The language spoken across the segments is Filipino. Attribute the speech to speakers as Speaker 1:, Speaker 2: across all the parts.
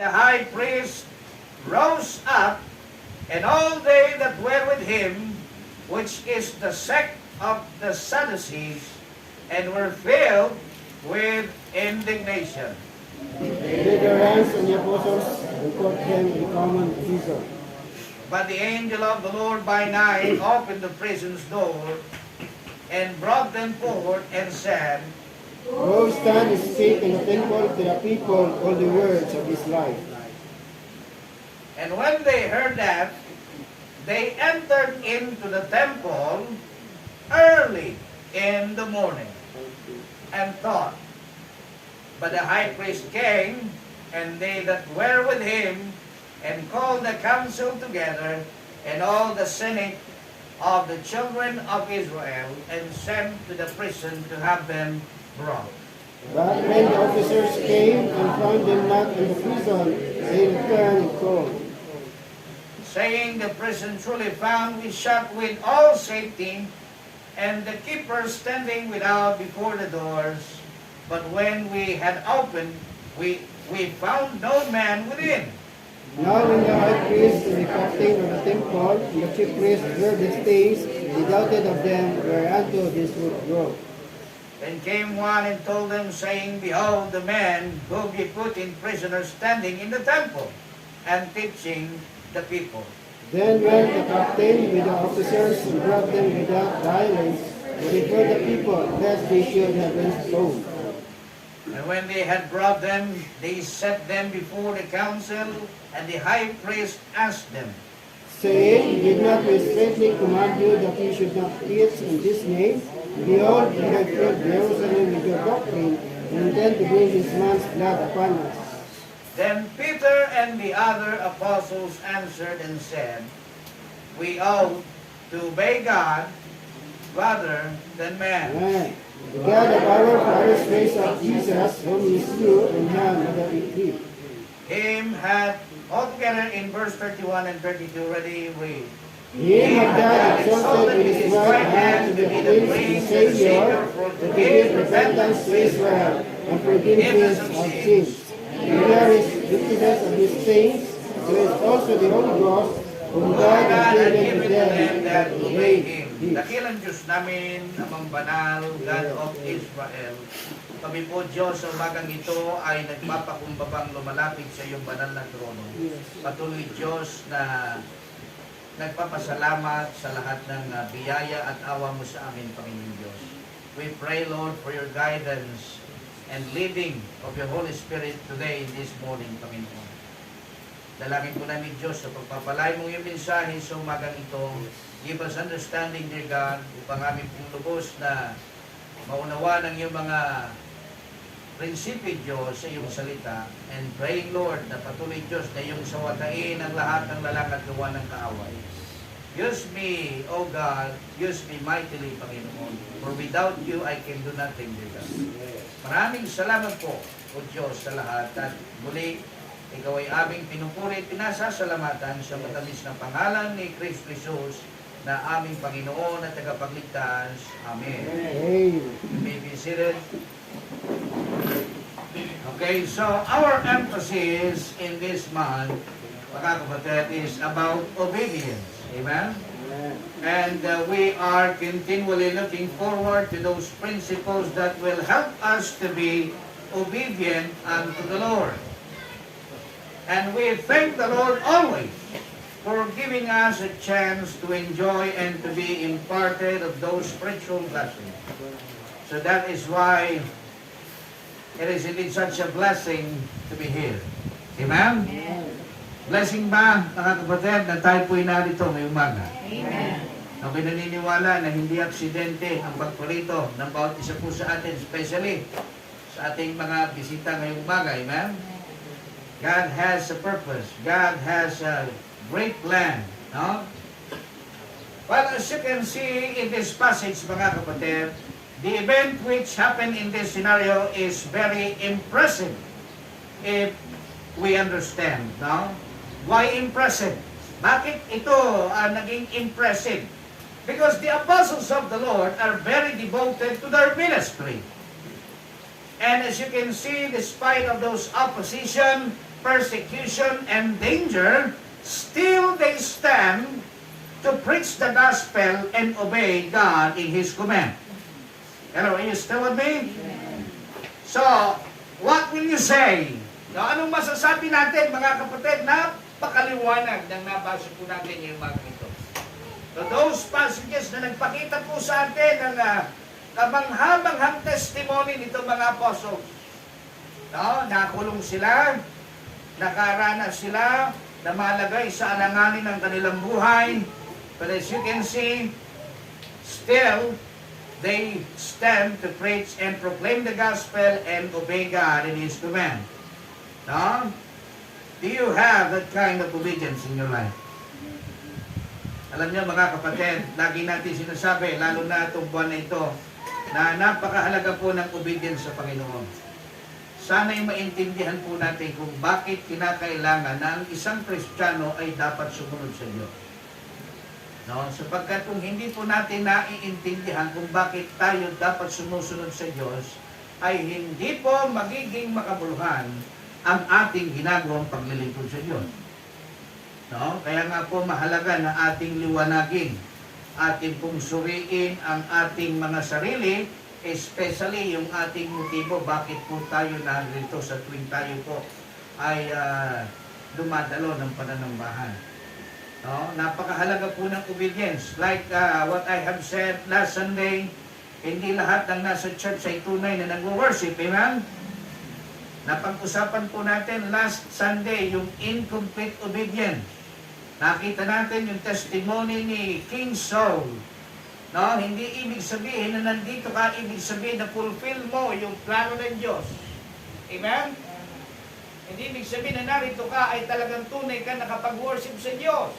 Speaker 1: The high priest rose up, and all they that were with him, which is the sect of the Sadducees, and were filled with indignation.
Speaker 2: They laid their hands on the apostles and put them in common prison.
Speaker 1: But the angel of the Lord by night opened the prison's door, and brought them forward, and said,
Speaker 2: Go stand and speak in the temple to the people all the words of his life.
Speaker 1: And when they heard that, they entered into the temple early in the morning, and taught. But the high priest came, and they that were with him, and called the council together, and all the senate of the children of Israel, and sent to the prison to have them brought.
Speaker 2: But when the officers came and found them not in the prison, they returned and called,
Speaker 1: saying, the prison truly found we shut with all safety, and the keepers standing without before the doors. But when we had opened, we found no man within.
Speaker 2: Now when the high priest and the captain of the temple and the chief priests heard these things, they doubted of them whereunto this would grow.
Speaker 1: Then came one and told them, saying, behold, the man whom ye put in prison are standing in the temple, and teaching the people.
Speaker 2: Then went the captain with the officers and brought them without violence, before the people, lest they should have been stoned.
Speaker 1: And when they had brought them, they set them before the council, and the high priest asked them,
Speaker 2: saying, Did not we straightly command you that you should not teach in this name? Behold, you have filled Jerusalem with your doctrine, and intend to bring this man's blood upon us.
Speaker 1: Then Peter and the other apostles answered and said, we ought to obey God rather than man.
Speaker 2: Amen. The God of our fathers raised up Jesus, whom he slew and hung at the tree.
Speaker 1: Him had altogether in verse 31 and 32 already read.
Speaker 2: Him of God exalted with his right hand to be the Prince and Savior, to give repentance to Israel, and forgiveness of sins. And there is witness of these things, there is also the Holy Ghost, whom God has given to them that obey him.
Speaker 1: Dakilang Diyos namin, amang banal, God of Israel. Kami po, Diyos, sa umagang ito ay nagpapakumbabang lumalapit sa iyong banal na trono. Patuloy, Diyos, na nagpapasalamat sa lahat ng biyaya at awa mo sa amin, Panginoon Diyos. We pray, Lord, for your guidance and leading of your Holy Spirit today, this morning, Panginoon. Dalangin po namin, Diyos, sa pagpapalay mong iyong mensahe sa umagang ito. Give us understanding, dear God, upang aming pong lubos na maunawa ng iyong mga prinsipyo, Diyos, sa iyong salita. And praying, Lord, na patuloy, Diyos, na iyong sawatain ang lahat ng lalang at gawa ng kaaway. Use me, O God, use me mightily, Panginoon. For without you, I can do nothing, dear God. Maraming salamat po, O Diyos, sa lahat. At muli, ikaw ay aming pinupuri at pinasasalamatan sa matamis na pangalan ni Kristo Jesus na aming Panginoon at tagapagligtas. Amen. You may be seated. Okay, so our emphasis in this month, mga kapatid, is about obedience. Amen? And we are continually looking forward to those principles that will help us to be obedient unto the Lord. And we thank the Lord always for giving us a chance to enjoy and to be imparted of those spiritual blessings. So that is why it is indeed such a blessing to be here. Amen? Blessing ba, mga kapatid, na tayo po'y narito ngayong umaga?
Speaker 3: Amen.
Speaker 1: Ako'y naniniwala na hindi aksidente ang pagparito ng bawat isa po sa atin, especially sa ating mga bisita ngayong umaga. Amen? God has a purpose. God has a great plan. No? Well, as you can see in this passage, mga kapatid, the event which happened in this scenario is very impressive if we understand. No? Why impressive? Bakit ito naging impressive? Because the apostles of the Lord are very devoted to their ministry. And as you can see, despite of those opposition, persecution, and danger, still they stand to preach the gospel and obey God in His command. Hello, are you still with me? So, what will you say? No, anong masasabi natin, mga kapatid? Napakaliwanag ng nabasa po natin yung mga ito. So, those passages na nagpakita po sa atin ng kamanghamanghang testimony nito mga apostles. No, nakulong sila, nakaranas sila, na malagay sa alanganin ng kanilang buhay. But as you can see, still, they stand to preach and proclaim the gospel and obey God in His command. No? Do you have that kind of obedience in your life? Alam niyo mga kapatid, lagi natin sinasabi, lalo na itong buwan na ito, na napakahalaga po ng obedience sa Panginoon. Sana'y maintindihan po natin kung bakit kinakailangan na ang isang Kristiyano ay dapat sumunod sa Diyos. No? Sapagkat kung hindi po natin naiintindihan kung bakit tayo dapat sumusunod sa Diyos, ay hindi po magiging makabuluhan ang ating ginagawang paglilingkod sa Diyos. No? Kaya nga po mahalaga na ating liwanagin, ating pong suriin ang ating mga sarili, especially yung ating motibo, bakit po tayo narito sa tuwing tayo po ay dumadalo ng pananambahan. No? Napakahalaga po ng obedience. Like what I have said last Sunday, hindi lahat ng nasa church ay tunay na nag-worship. Amen? Napag-usapan po natin last Sunday yung incomplete obedience. Nakita natin yung testimony ni King Saul. No, hindi ibig sabihin na nandito ka, ibig sabihin na fulfill mo yung plano ng Diyos. Amen? Hindi ibig sabihin na narito ka ay talagang tunay ka nakapag-worship sa Diyos.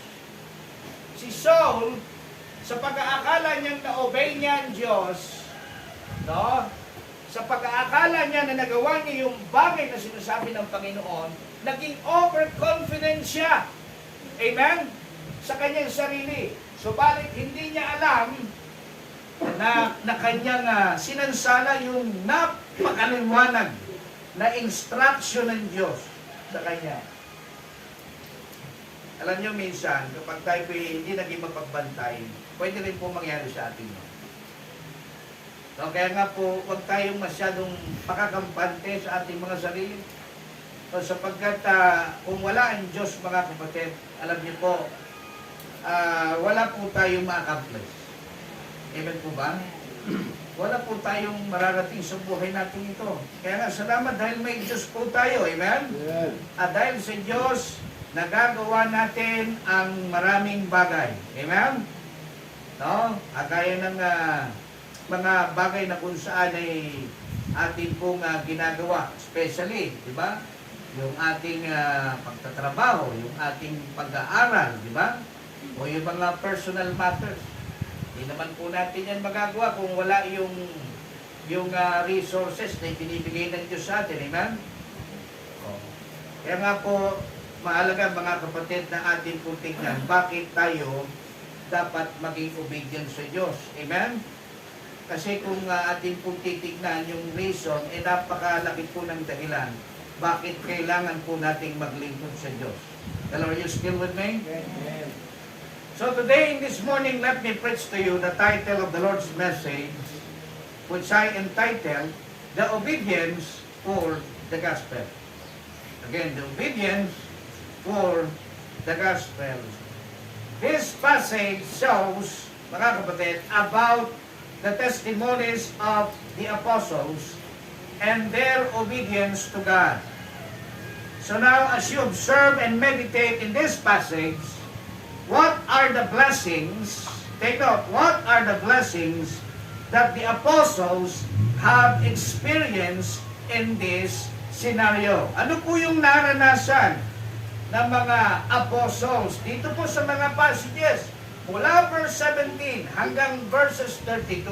Speaker 1: Si Saul, sa pag-aakala niyang na-obey niya ang Diyos, no? Sa pag-aakala niya na nagawa niya yung bagay na sinasabi ng Panginoon, naging overconfident siya. Amen? Sa kanyang sarili. Subalit hindi niya alam na kanyang sinansala yung napakaliwanag na instruction ng Diyos sa kanya. Alam niyo minsan, kapag tayo hindi naging mapagbantay, pwede rin po mangyari sa atin. So, kaya nga po, huwag tayong masyadong pakakampante sa ating mga sarili. So, sapagkat kung wala ang Diyos, mga kapatid, alam niyo po, wala po tayong ma-accomplish. Amen po ba? Wala po tayong mararating sa buhay natin ito. Kaya nga, salamat dahil may Diyos po tayo. Amen?
Speaker 2: Yeah.
Speaker 1: At dahil sa Diyos, nagagawa natin ang maraming bagay. Amen? No? At gaya ng mga bagay na kung saan ay atin pong ginagawa. Especially, di ba? Yung ating pagtatrabaho, yung ating pag-aaral, di ba? O yung mga personal matters. Hindi naman po natin yan magagawa kung wala yung resources na ibinibigay ng Diyos sa atin. Amen? O. Kaya nga po, mahalaga mga kapatid na atin po tingnan, bakit tayo dapat maging obedient sa Diyos. Amen? Kasi kung atin po titignan yung reason, napakalaki po ng dahilan. Bakit kailangan po nating maglingkod sa Diyos? Hello, are you still with me?
Speaker 2: Amen.
Speaker 1: So today, this morning, let me preach to you the title of the Lord's message, which I entitled, The Obedience for the Gospel. Again, the obedience for the Gospel. This passage shows, mga kapatid, about the testimonies of the apostles and their obedience to God. So now, as you observe and meditate in this passage, what are the blessings, take note, what are the blessings that the apostles have experienced in this scenario? Ano po yung naranasan ng mga apostles dito po sa mga passages? Mula verse 17 hanggang verses 32.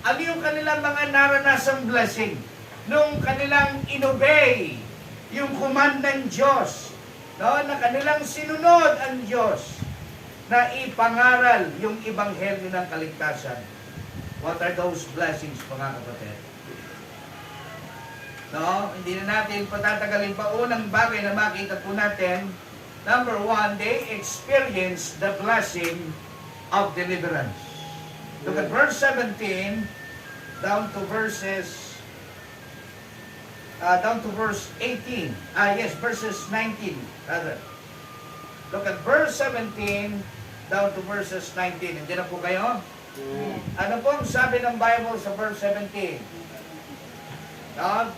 Speaker 1: Ano yung kanilang mga naranasang blessing? Nung kanilang inobey yung command ng Diyos, no, na kanilang sinunod ang Diyos na ipangaral yung ebanghelyo ng kaligtasan. What are those blessings, mga kapatid? No? Hindi na natin patatagalin pa. Unang bagay na makita po natin, number 1, they experience the blessing of deliverance. Look at verse 17 down to verse 18. Verses 19 rather. Look at verse 17 down to verses 19. Hindi na po kayo? Ano po ang sabi ng Bible sa verse 17? No?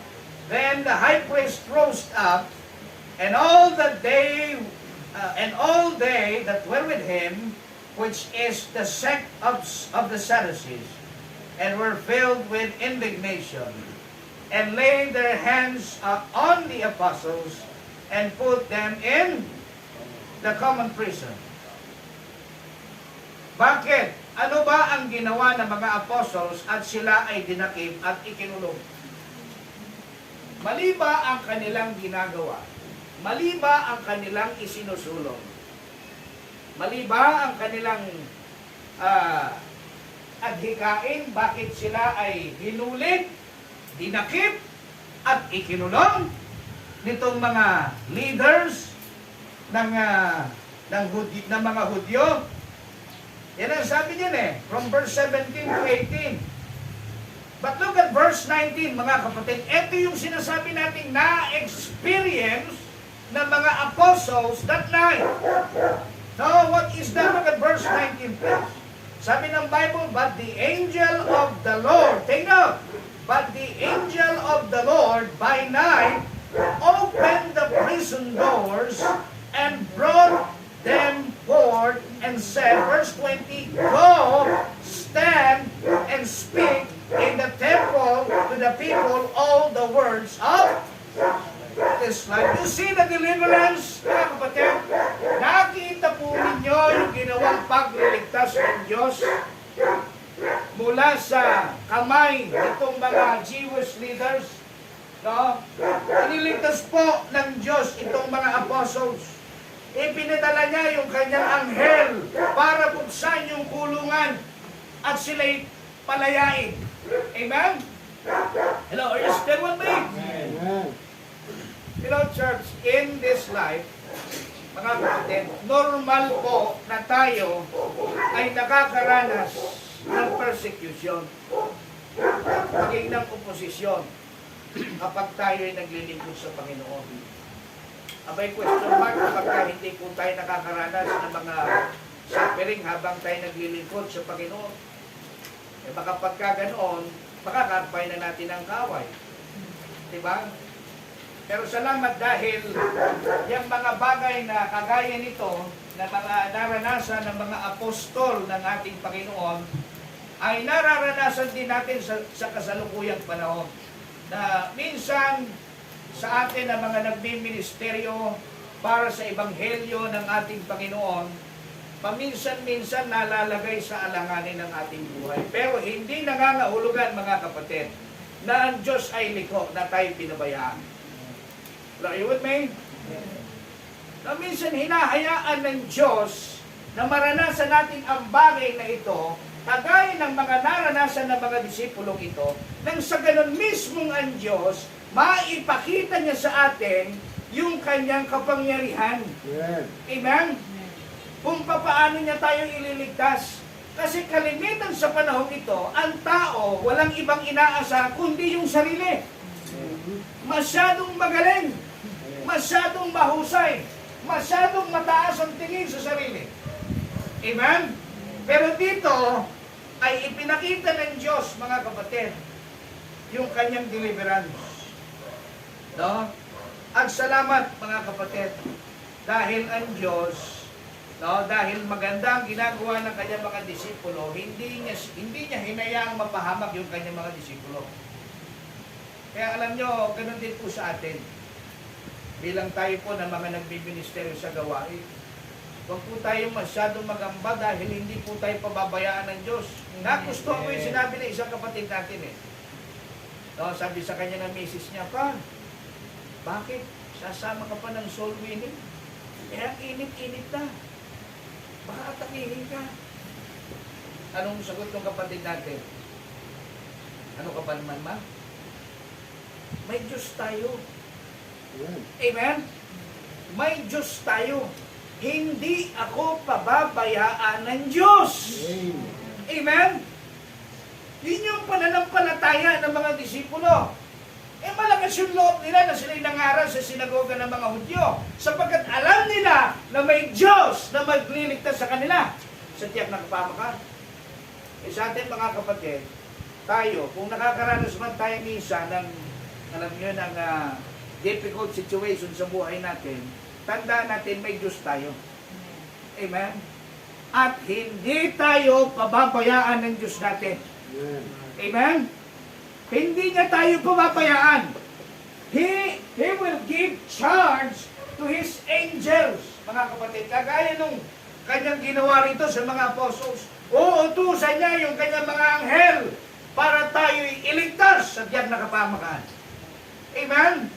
Speaker 1: Then the high priest rose up, and all they that were with him, which is the sect of the Sadducees, and were filled with indignation, and laid their hands on the apostles, and put them in the common prison. Bakit? Ano ba ang ginawa ng mga apostles at sila ay dinakip at ikinulong? Mali ba ang kanilang ginagawa? Mali ba ang kanilang isinusulong? Mali ba ang kanilang adhikain? Bakit sila ay hinulit, dinakip, at ikinulong nitong mga leaders ng mga Hudyo? Yan ang sabi niyan from verse 17 to 18. But look at verse 19, mga kapatid. Ito yung sinasabi nating na-experience ng mga apostles that night. So, what is that? Look at verse 19, please. Sabi ng Bible, but the angel of the Lord, take note, but the angel of the Lord by night opened the prison doors and brought them forth and said, verse 20, go, stand, and speak in the temple to the people all the words of this life. You see the deliverance, mga kapatid? Nakita po ninyo yung ginawang pagliligtas ng Diyos mula sa kamay nitong mga Jewish leaders. No? Iniligtas po ng Diyos itong mga apostles. Ipinadala niya yung kanyang anghel para buksan yung kulungan at sila'y palayain. Amen? Hello, are you still with me?
Speaker 2: Amen.
Speaker 1: You know, church, in this life, mga kapatid, normal po na tayo ay nakakaranas ng persecution, maging ng oposisyon kapag tayo ay naglilingkod sa Panginoon. Abay, question mark, kapag hindi po tayo nakakaranas ng mga suffering habang tayo naglilingkod sa Panginoon. Eh baka pagka ganoon, makakarpay na natin ang kaway. Diba? Pero salamat dahil yung mga bagay na kagaya nito, na mga naranasan ng mga apostol ng ating Panginoon, ay nararanasan din natin sa kasalukuyang panahon. Na minsan sa atin na mga nagbiministeryo para sa ebanghelyo ng ating Panginoon, paminsan-minsan nalalagay sa alanganin ng ating buhay. Pero hindi nangangahulugan, mga kapatid, na ang Diyos ay liko na tayo pinabayaan. Are you with me? Na minsan hinahayaan ng Diyos na maranasan natin ang bagay na ito, kagaya ng mga naranasan ng mga disipulong ito, nang sa ganun mismong ang Diyos, maipakita niya sa atin yung kanyang kapangyarihan.
Speaker 2: Yeah.
Speaker 1: Amen? Kung papaano niya tayo ililigtas. Kasi kalimitan sa panahon ito, ang tao walang ibang inaasa kundi yung sarili. Masyadong magaling, masyadong mahusay, masyadong mataas ang tingin sa sarili. Amen? Pero dito ay ipinakita ng Diyos, mga kapatid, yung kanyang deliverance. No? At salamat, mga kapatid, dahil ang Diyos, no, dahil maganda ang ginagawa ng kanyang mga disipulo, hindi niya hinayaang mapahamak yung kanyang mga disipulo. Kaya alam nyo, ganun din po sa atin. Bilang tayo po na mga nagbiministeryo sa gawain, huwag po tayo masyadong magamba dahil hindi po tayo pababayaan ng Diyos. Nagustuhan ko yung sinabi ng isang kapatid natin No, sabi sa kanya ng misis niya, pa, bakit? Sasama ka pa ng soul winning? Eh, ang init-init na. Baka atakihin ka. Anong sagot ng kapatid natin? Ano ka pa naman, ma?
Speaker 3: May Diyos tayo.
Speaker 2: Amen.
Speaker 3: Amen? May Diyos tayo. Hindi ako pababayaan ng Diyos.
Speaker 2: Amen.
Speaker 3: Amen? Yun yung pananampalataya ng mga disipulo. Malakas yung loob nila na sila'y nangaral sa sinagoga ng mga Hudyo sapagkat alam nila na may Diyos na magliligtas sa kanila sa tiyak na kapamakan. Sa atin mga kapatid, tayo, kung nakakaranas man tayo minsan ng, alam nyo, ng difficult situation sa buhay natin, tandaan natin may Diyos tayo. Amen? At hindi tayo pababayaan ng Diyos natin.
Speaker 2: Amen.
Speaker 3: Amen? Hindi niya tayo pababayaan. He will give charge to His angels. Mga kapatid, kagaya nung kanyang ginawa rito sa mga apostles, uutusan niya yung kanyang mga anghel para tayo iligtas sa tiyak na kapamakan. Amen?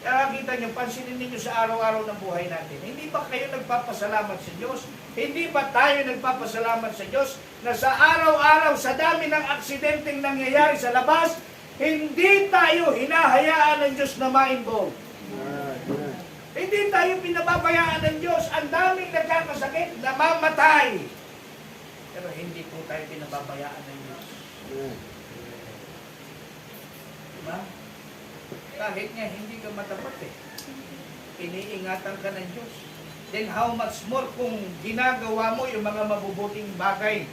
Speaker 3: Kaya kita niyo, pansinin ninyo sa araw-araw ng buhay natin. Hindi ba kayo nagpapasalamat sa Diyos? Hindi ba tayo nagpapasalamat sa Diyos na sa araw-araw, sa dami ng aksidenteng nangyayari sa labas, hindi tayo hinahayaan ng Diyos na ma-involve?
Speaker 2: Amen.
Speaker 3: Hindi tayo pinababayaan ng Diyos. Ang daming nagkakasakit, namamatay. Pero hindi po tayo pinababayaan ng Diyos.
Speaker 2: Amen.
Speaker 3: Diba? Kahit nga hindi ka matapat iniingatan ka ng Diyos. Then how much more kung ginagawa mo yung mga mabubuting bagay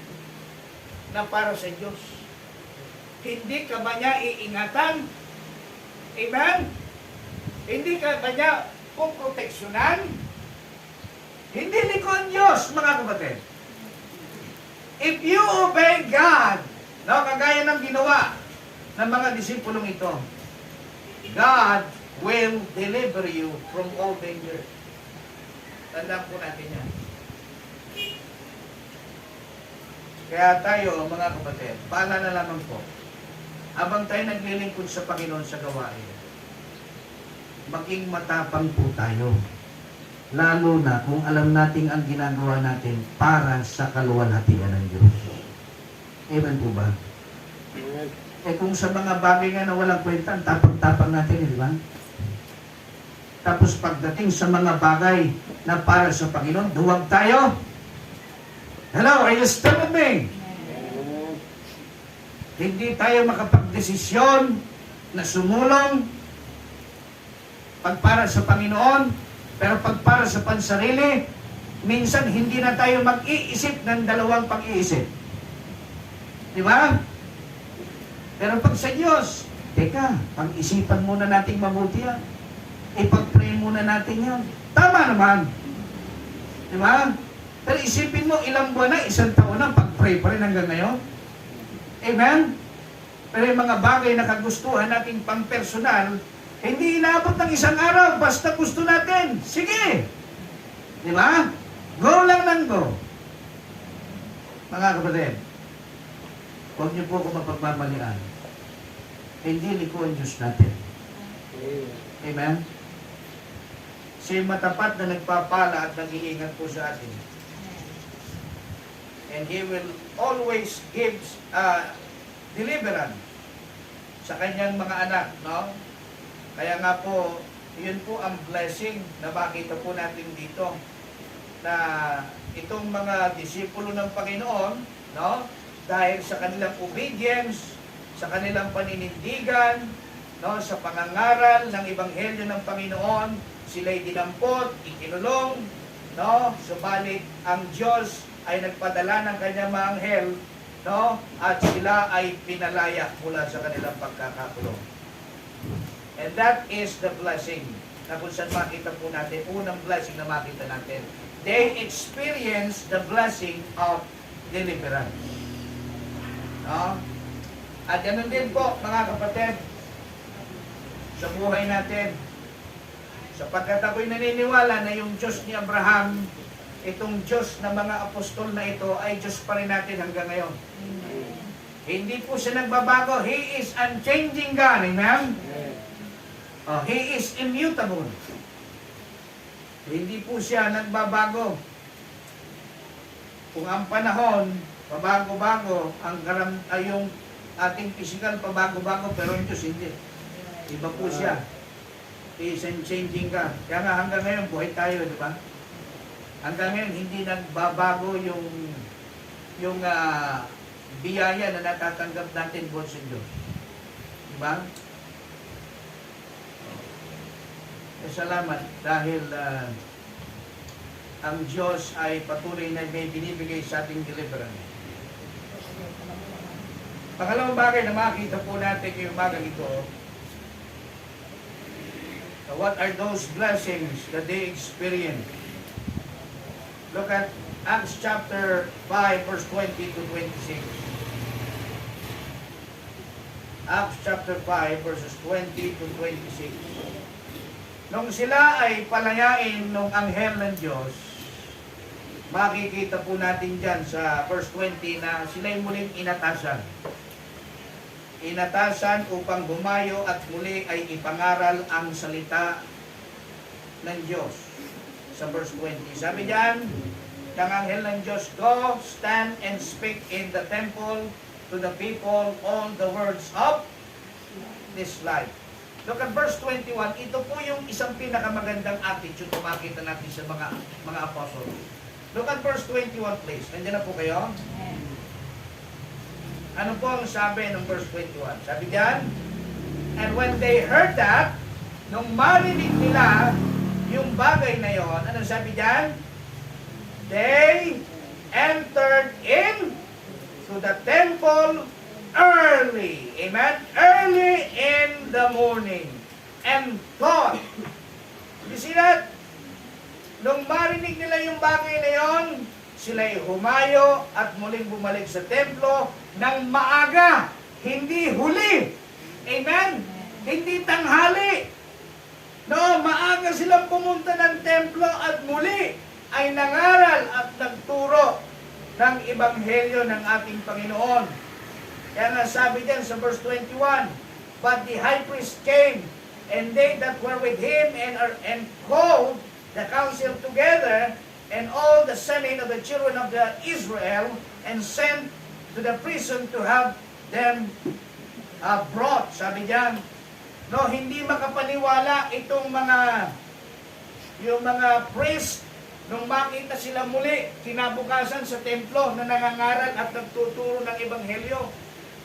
Speaker 3: na para sa Diyos. Hindi ka ba niya iingatan? Amen? Hindi ka ba niya puproteksyonan? Hindi likod Diyos, mga kapatid. If you obey God, no, kagaya ng ginawa ng mga disipulong ito, God will deliver you from all danger. Tandaan po natin yan. Kaya tayo, mga kapatid, paalala lamang po, habang tayo naglilingkod sa Panginoon sa gawain, maging matapang po tayo. Lalo na kung alam natin ang ginagawa natin para sa kaluwalhatian ng Diyos. Amen po ba?
Speaker 2: Amen.
Speaker 3: Kung sa mga bagay nga na walang kwenta, ang tapang-tapang natin, di ba? Tapos pagdating sa mga bagay na para sa Panginoon, duwag tayo. Hello, are you still with me?
Speaker 2: Amen.
Speaker 3: Hindi tayo makapagdesisyon na sumulong pag para sa Panginoon, pero pag para sa pansarili, minsan hindi na tayo mag-iisip ng dalawang pag-iisip. Di ba? Pero pag sa Diyos, teka, pag-isipan muna natin mabuti yan. Ipag-pray muna natin yan. Tama naman. Di ba? Pero isipin mo, ilang buwan na, isang taon na, pag-pray pa rin hanggang ngayon. Amen? Pero yung mga bagay na kagustuhan natin pang-personal, hindi inaabot ng isang araw, basta gusto natin. Sige! Di ba? Go lang ng go. Mga kapatid, huwag niyo po ako mapagmamalian. Hindi liko ang Diyos natin. Amen? Siya matapat na nagpapala at nag-iingat po sa atin. And He will always give deliverance sa kanyang mga anak, no? Kaya nga po, yun po ang blessing na makita po natin dito na itong mga disipulo ng Panginoon, no? Dahil sa kanilang obedience, sa kanilang paninindigan, no, sa pangangaral ng ebanghelyo ng Panginoon, sila'y dinampot, ikinulong, no? Subalit ang Diyos ay nagpadala ng kanyang mga anghel, no? At sila ay pinalaya mula sa kanilang pagkakakulong. And that is the blessing na kung saan makita po natin, unang blessing na makita natin. They experience the blessing of deliverance. No? At ganun din po, mga kapatid, sa buhay natin. Sapagkat ako'y naniniwala na yung Diyos ni Abraham, itong Diyos na mga apostol na ito, ay Diyos pa rin natin hanggang ngayon. Hindi po siya nagbabago. He is unchanging God. Amen? He is immutable. Hindi po siya nagbabago. Kung ang panahon, pabago-bago, yung ating physical pabago-bago, pero yung Diyos hindi. Iba po siya. Isn't changing ka. Kaya nga hanggang ngayon, buhay tayo, di ba? Hanggang ngayon, hindi nagbabago yung biyaya na natatanggap natin buwan sa Diyos. Di ba? Salamat dahil ang Diyos ay patuloy na may binibigay sa ating deliverance. Pangalawang bagay na makita po natin yung umagang ito, what are those blessings that they experience? Look at Acts chapter 5 verse 20 to 26. Acts chapter 5 verses 20 to 26. Nung sila ay palayain ng anghel ng Diyos, makikita po natin dyan sa verse 20 na sila'y muling inatasan. Inatasan upang bumayo at muli ay ipangaral ang salita ng Diyos. Sa verse 20. Sabi dyan, ng anghel ng Diyos, go, stand and speak in the temple to the people all the words of this life. Look at verse 21. Ito po yung isang pinakamagandang attitude kung makita natin sa mga apostles. Look at verse 21, please. Nandiyan na po kayo? Ano po ang sabi ng verse 21? Sabi diyan, and when they heard that, nung marinig nila yung bagay na yon, ano sabi diyan? They entered in to the temple early. Amen? Early in the morning. And taught. You see that? Nung marinig nila yung bagay na yon, sila'y humayo at muling bumalik sa templo ng maaga. Hindi huli. Amen? Hindi tanghali. No, maaga silang pumunta ng templo at muli ay nangaral at nagturo ng ebanghelyo ng ating Panginoon. Kaya nga sabi diyan sa verse 21, but the high priest came, and they that were with him, and called the council together, and all the senate of the children of the Israel, and sent to the prison to have them brought. Sabi diyan, no, hindi makapaniwala itong yung mga priest nung makita sila muli kinabukasan sa templo na nangangaral at nagtuturo ng ebanghelyo.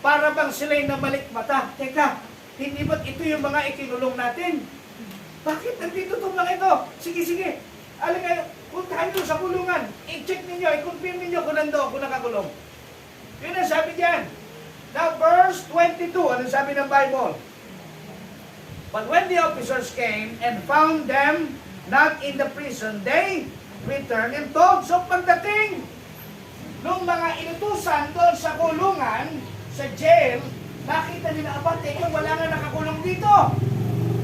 Speaker 3: Para bang sila'y namalik mata. Teka, hindi ba't ito yung mga ikinulong natin? Bakit nandito itong mga ito? Sige. Alam kayo, puntahan nyo sa kulungan. I-check ninyo, i-confirm ninyo kung nando ako nakakulong. Yun ang sabi diyan. Now verse 22, anong sabi ng Bible? But when the officers came and found them not in the prison, they returned and told. So pagdating nung mga inutusan doon sa kulungan, sa jail, nakita nila, teka, wala nga nakakulong dito.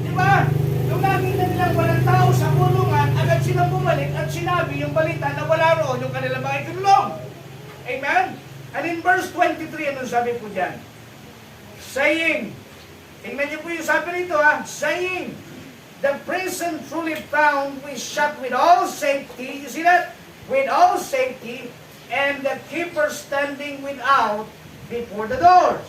Speaker 3: Diba? Nung nakita nilang walang tao sa kulungan, agad silang bumalik at sinabi yung balita na wala roon yung kanilang mga ikinulong. Amen? And in verse 23, anong sabi po dyan? Saying, tingnan niyo po yung sabi rito saying, the prison truly found we shut with all safety. You see that? With all safety, and the keeper standing without before the doors.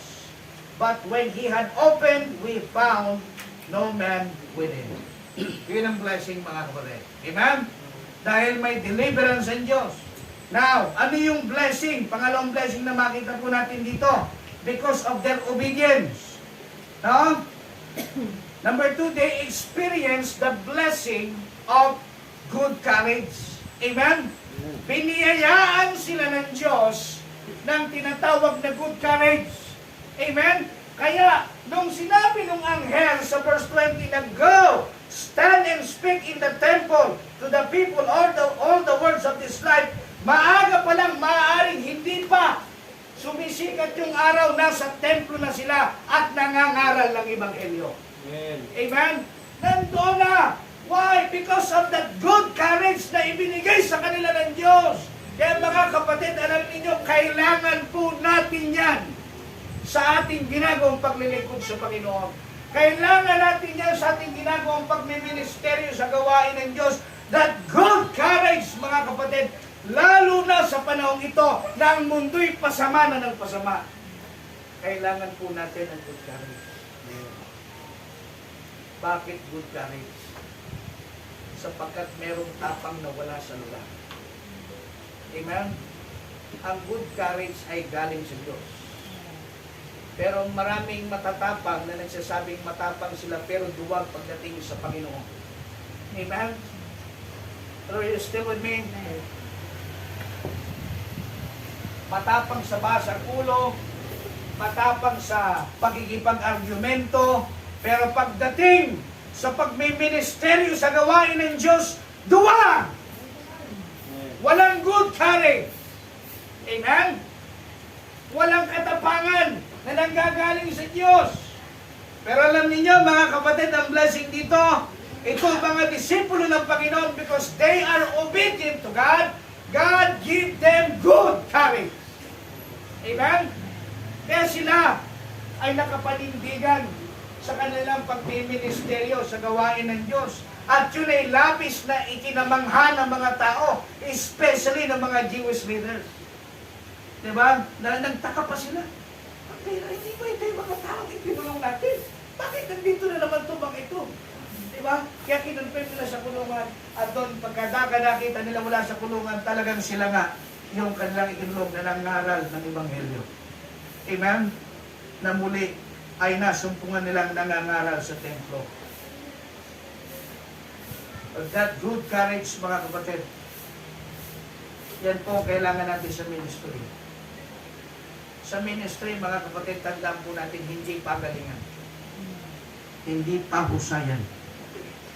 Speaker 3: But when he had opened, we found no man within. Yun ang blessing, mga kapatid. Amen? Dahil may deliverance ang Diyos. Now, ano yung blessing? Pangalawang blessing na makita po natin dito. Because of their obedience. No? Number 2, they experience the blessing of good courage. Amen? Biniyayaan sila ng Diyos ng tinatawag na good courage. Amen? Kaya, nung sinabi ng anghel sa verse 20 na, go, stand and speak in the temple to the people all the words of this life, maaga pa lang, maaaring hindi pa sumisikat yung araw, nasa templo na sila at nangangaral ng ebanghelyo.
Speaker 2: Amen.
Speaker 3: Amen? Nandoon na. Why? Because of that good courage na ibinigay sa kanila ng Diyos. Kaya mga kapatid, alam ninyo, kailangan po natin yan sa ating ginagawang paglilingkod sa Panginoon. Kailangan natin yan sa ating ginagawang pagmiministeryo sa gawain ng Diyos. That good courage, mga kapatid, lalo na sa panahong ito na ang mundo'y pasama na ng pasama. Kailangan po natin ang good courage. Bakit good courage? Sapagkat merong tapang na wala sa lugar. Amen? Ang good courage ay galing sa Diyos. Pero maraming matatapang na nagsasabing matapang sila pero duwag pagdating sa Panginoon. Amen? Are you still with me? Matapang sa basang ulo, matapang sa pagkikipag-argumento, pero pagdating sa pagmiministeryo sa gawain ng Diyos, duwa! Walang good courage. Amen? Walang katapangan na nanggagaling sa Diyos. Pero alam niyo mga kapatid, ang blessing dito, ito mga disipulo ng Panginoon, because they are obedient to God, God give them good courage. Amen? Kaya sila ay nakapanindigan sa kanilang pagmiministeryo sa gawain ng Diyos. At yun ay labis na ikinamangha ng mga tao, especially ng mga Jewish leaders. Diba? Nagtaka pa sila. Pero hindi ba ito yung mga tao itinulong natin? Bakit nandito na naman ito bang ito? Diba? Kaya kinonfirm nila sa kulungan. At doon, pagkadaga nakita nila wala sa kulungan, talagang sila nga yung kanilang ikinulong na nangaral ng Ebanghelyo. Amen? Na muli ay nasumpungan nilang nangangaral sa templo. That good courage, mga kapatid, yan po kailangan natin sa ministry. Sa ministry, mga kapatid, tandaan po natin, hindi pagalingan. Hindi pahusayan.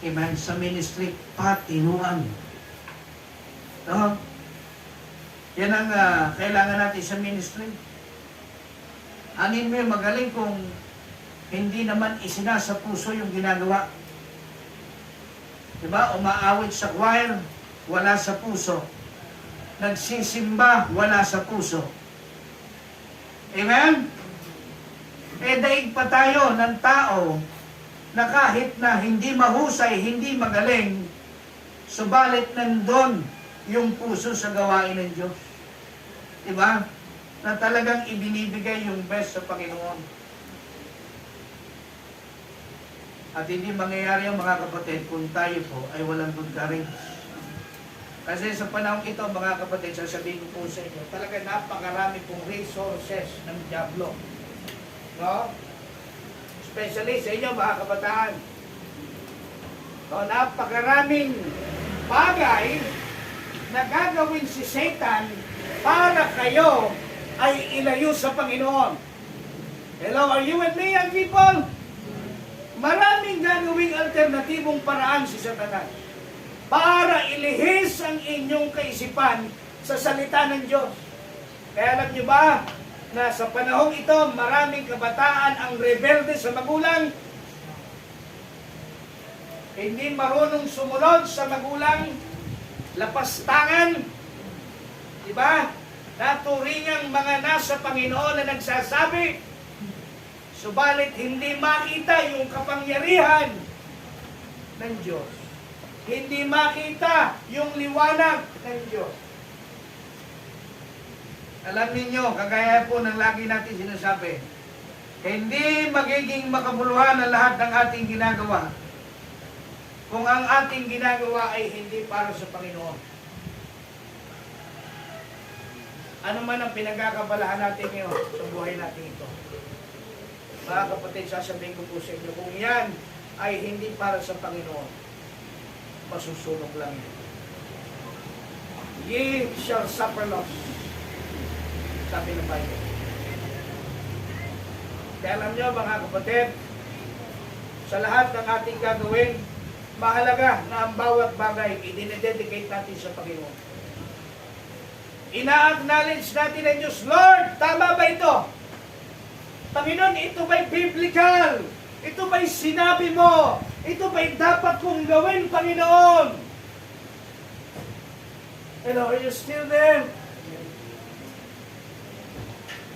Speaker 3: Amen? Sa ministry, patinuan. No? Yan ang kailangan natin sa ministry. Angin mo yung magaling kung hindi naman isinasa puso yung ginagawa. Diba? Umaawit sa choir, wala sa puso. Nagsisimba, wala sa puso. Amen? Daig pa tayo ng tao na kahit na hindi mahusay, hindi magaling, subalit nandun yung puso sa gawain ng Diyos. Diba? Na talagang ibinibigay yung best sa Panginoon. At hindi mangyayari yung mga kapatid kung tayo po ay walang good courage. Kasi sa panahon ito, mga kapatid, sasabihin ko po sa inyo, talaga napakarami pong resources ng Diablo. No? Especially sa inyo, mga kabataan. No, napakaraming bagay na gagawin si Satan para kayo ay ilayo sa Panginoon. Hello, are you with me, young people? Maraming gagawing alternatibong paraan si Satanas para ilihis ang inyong kaisipan sa salita ng Diyos. Kaya alam nyo ba na sa panahong ito, maraming kabataan ang rebelde sa magulang, hindi marunong sumunod sa magulang, lapastangan, diba? Naturingang mga nasa Panginoon na nagsasabi, subalit hindi makita yung kapangyarihan ng Diyos. Hindi makita yung liwanag ng Diyos. Alam niyo, kagaya po ng lagi natin sinasabi, hindi magiging makabuluhan ang lahat ng ating ginagawa kung ang ating ginagawa ay hindi para sa Panginoon. Ano man ang pinagkakabalahan natin ngayon sa buhay natin ito. Mga kapatid, sasabihin ko po sa inyo, kung yan ay hindi para sa Panginoon, masusunog lang yan. Ye shall suffer loss, sabi ng Bible. Kaya alam nyo, mga kapatid, sa lahat ng ating gagawin, mahalaga na ang bawat bagay idinededicate natin sa Panginoon. Ina-acknowledge natin ang Diyos, Lord, tama ba ito? Panginoon, ito ba'y biblical? Ito ba'y sinabi mo? Ito ba'y dapat kong gawin, Panginoon? Hello, are you still there?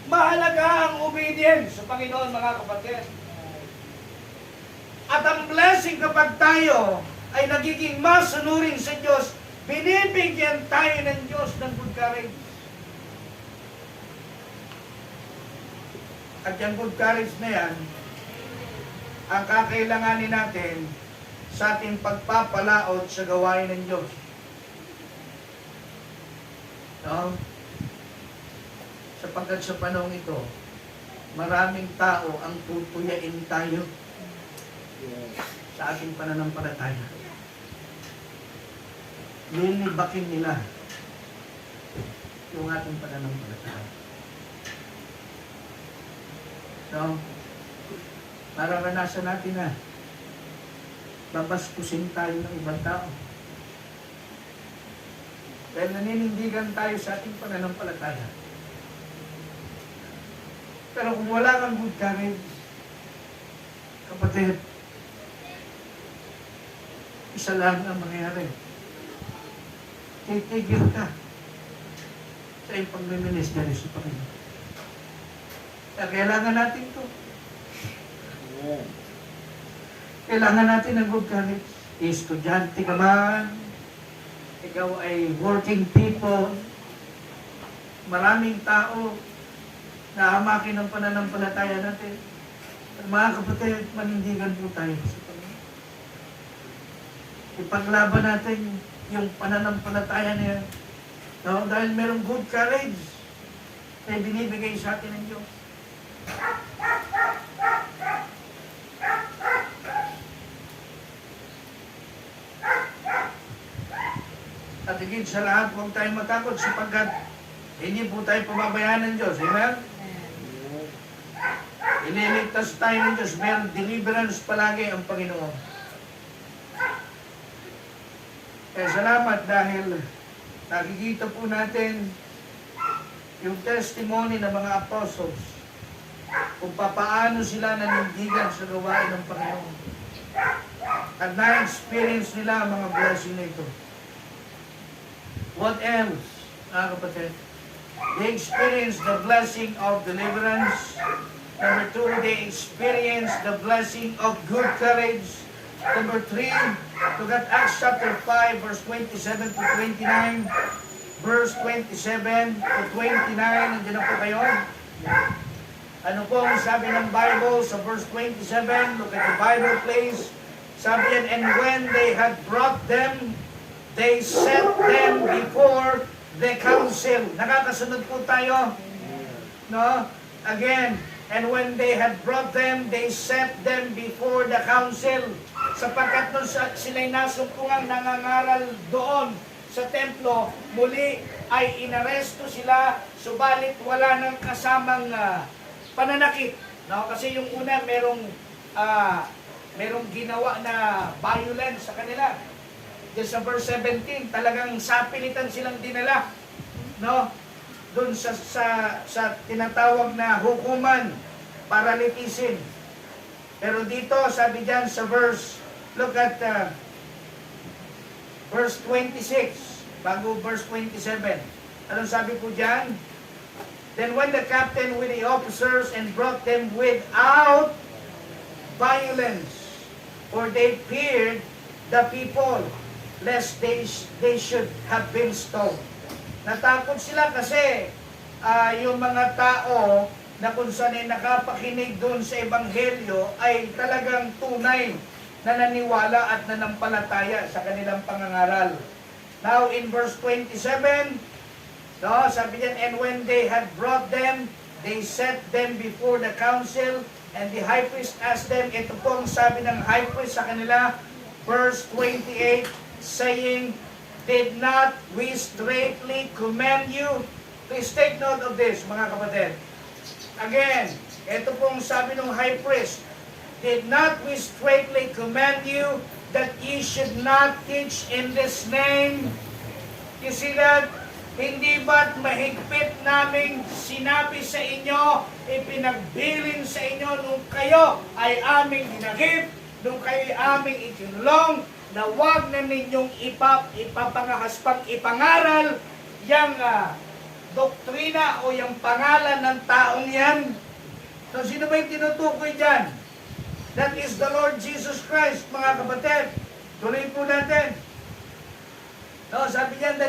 Speaker 3: Mahalaga ang obedience sa Panginoon, mga kapatid. At ang blessing kapag tayo ay nagiging masunurin sa Diyos, binibigyan tayo ng Diyos ng good courage. At yung good courage na yan, ang kakailanganin natin sa ating pagpapalaot sa gawain ng Diyos. No? Sapagkat sa panahon ito, maraming tao ang tutuyain tayo sa ating pananampalataya. Lilibakin nila yung ating pananampalataya. No? Mararanasan natin na babaskusin tayo ng ibang tao. Dahil naninindigan tayo sa ating pananampalataya. Pero kung wala kang good courage, kapatid, isa lang ang mangyayari. Titigil ka sa iyong pagmiministeri sa Panginoon. Kaya kailangan natin ito. Kailangan natin ng good courage. Estudyante ka man, ikaw ay working people, maraming tao na hamakin ang pananampalataya natin. Mga kapatid, manindigan po tayo sa Panginoon. Ipaglaban natin yung pananampalataya niya. No? Dahil merong good courage na binibigay sa atin ng Diyos. At higit sa lahat, huwag tayong matakot sapagkat hindi po tayo pababayaan ng Diyos. Amen? Ililigtas tayo ng Diyos. Mayroong deliverance palagi ang Panginoon. Kaya salamat dahil nakikita po natin yung testimony ng mga apostles kung papaano sila nanindigan sa gawain ng Panginoon. At na-experience nila ang mga blessing na ito. What else, mga kapatid? They experienced the blessing of deliverance. Number 2, they experienced the blessing of good courage. Number 3, look at Acts chapter 5, verse 27 to 29. Verse 27 to 29, nandiyan na po kayo. Ano po ang sabi ng Bible sa verse 27? Look at the Bible, please. Sabi yan, and when they had brought them, they set them before the council. Nakakasunod po tayo. No? Again, and when they had brought them, they set them before the council. Sapagkat nung sila'y nasumpungang nangangaral doon sa templo, muli ay inaresto sila, subalit wala nang kasamang pananakit. No? Kasi yung una, merong ginawa na violence sa kanila. Diyan sa verse 17, talagang sapilitan silang dinala. No? Doon sa tinatawag na hukuman para litisin. Pero dito, sabi diyan sa verse, look at verse 26, bago verse 27. Anong sabi po diyan? Then when the captain with the officers and brought them without violence, for they feared the people, lest they should have been stoned. Natakot sila kasi yung mga tao na kung saan ay nakapakinig doon sa Ebanghelyo ay talagang tunay na naniwala at nanampalataya sa kanilang pangangaral. Now in verse 27, no, sabi niyan, and when they had brought them, they set them before the council, and the high priest asked them, ito pong sabi ng high priest sa kanila, verse 28, saying, did not we straightly command you? Please take note of this, mga kapatid. Again, ito pong sabi ng high priest, did not we straightly command you that ye should not teach in this name? You see that? Hindi ba't mahigpit naming sinabi sa inyo, ipinagbilin sa inyo nung kayo ay aming ginagip, nung kayo ay aming ikinulong, na huwag na ninyong ipapangahas pang ipangaral yung doktrina o yung pangalan ng taong yan. So, sino ba yung tinutukoy dyan? That is the Lord Jesus Christ, mga kapatid. Tuloy po natin. No, sabi niyan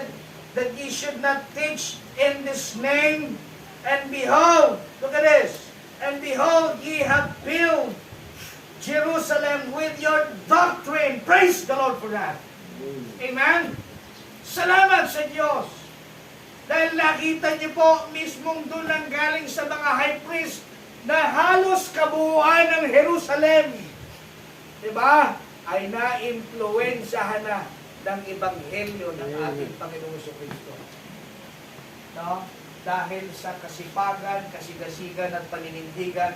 Speaker 3: that ye should not teach in this name, and behold, look at this, and behold, ye have filled Jerusalem with your doctrine. Praise the Lord for that. Amen? Salamat sa Diyos. Dahil nakita niyo po, mismong doon ang galing sa mga high priest na halos kabuuan ng Jerusalem, diba, ay na-impluensyahan na ng Ebanghelyo ng ating Panginoong Jesucristo. No? Dahil sa kasipagan, kasigasigan at paninindigan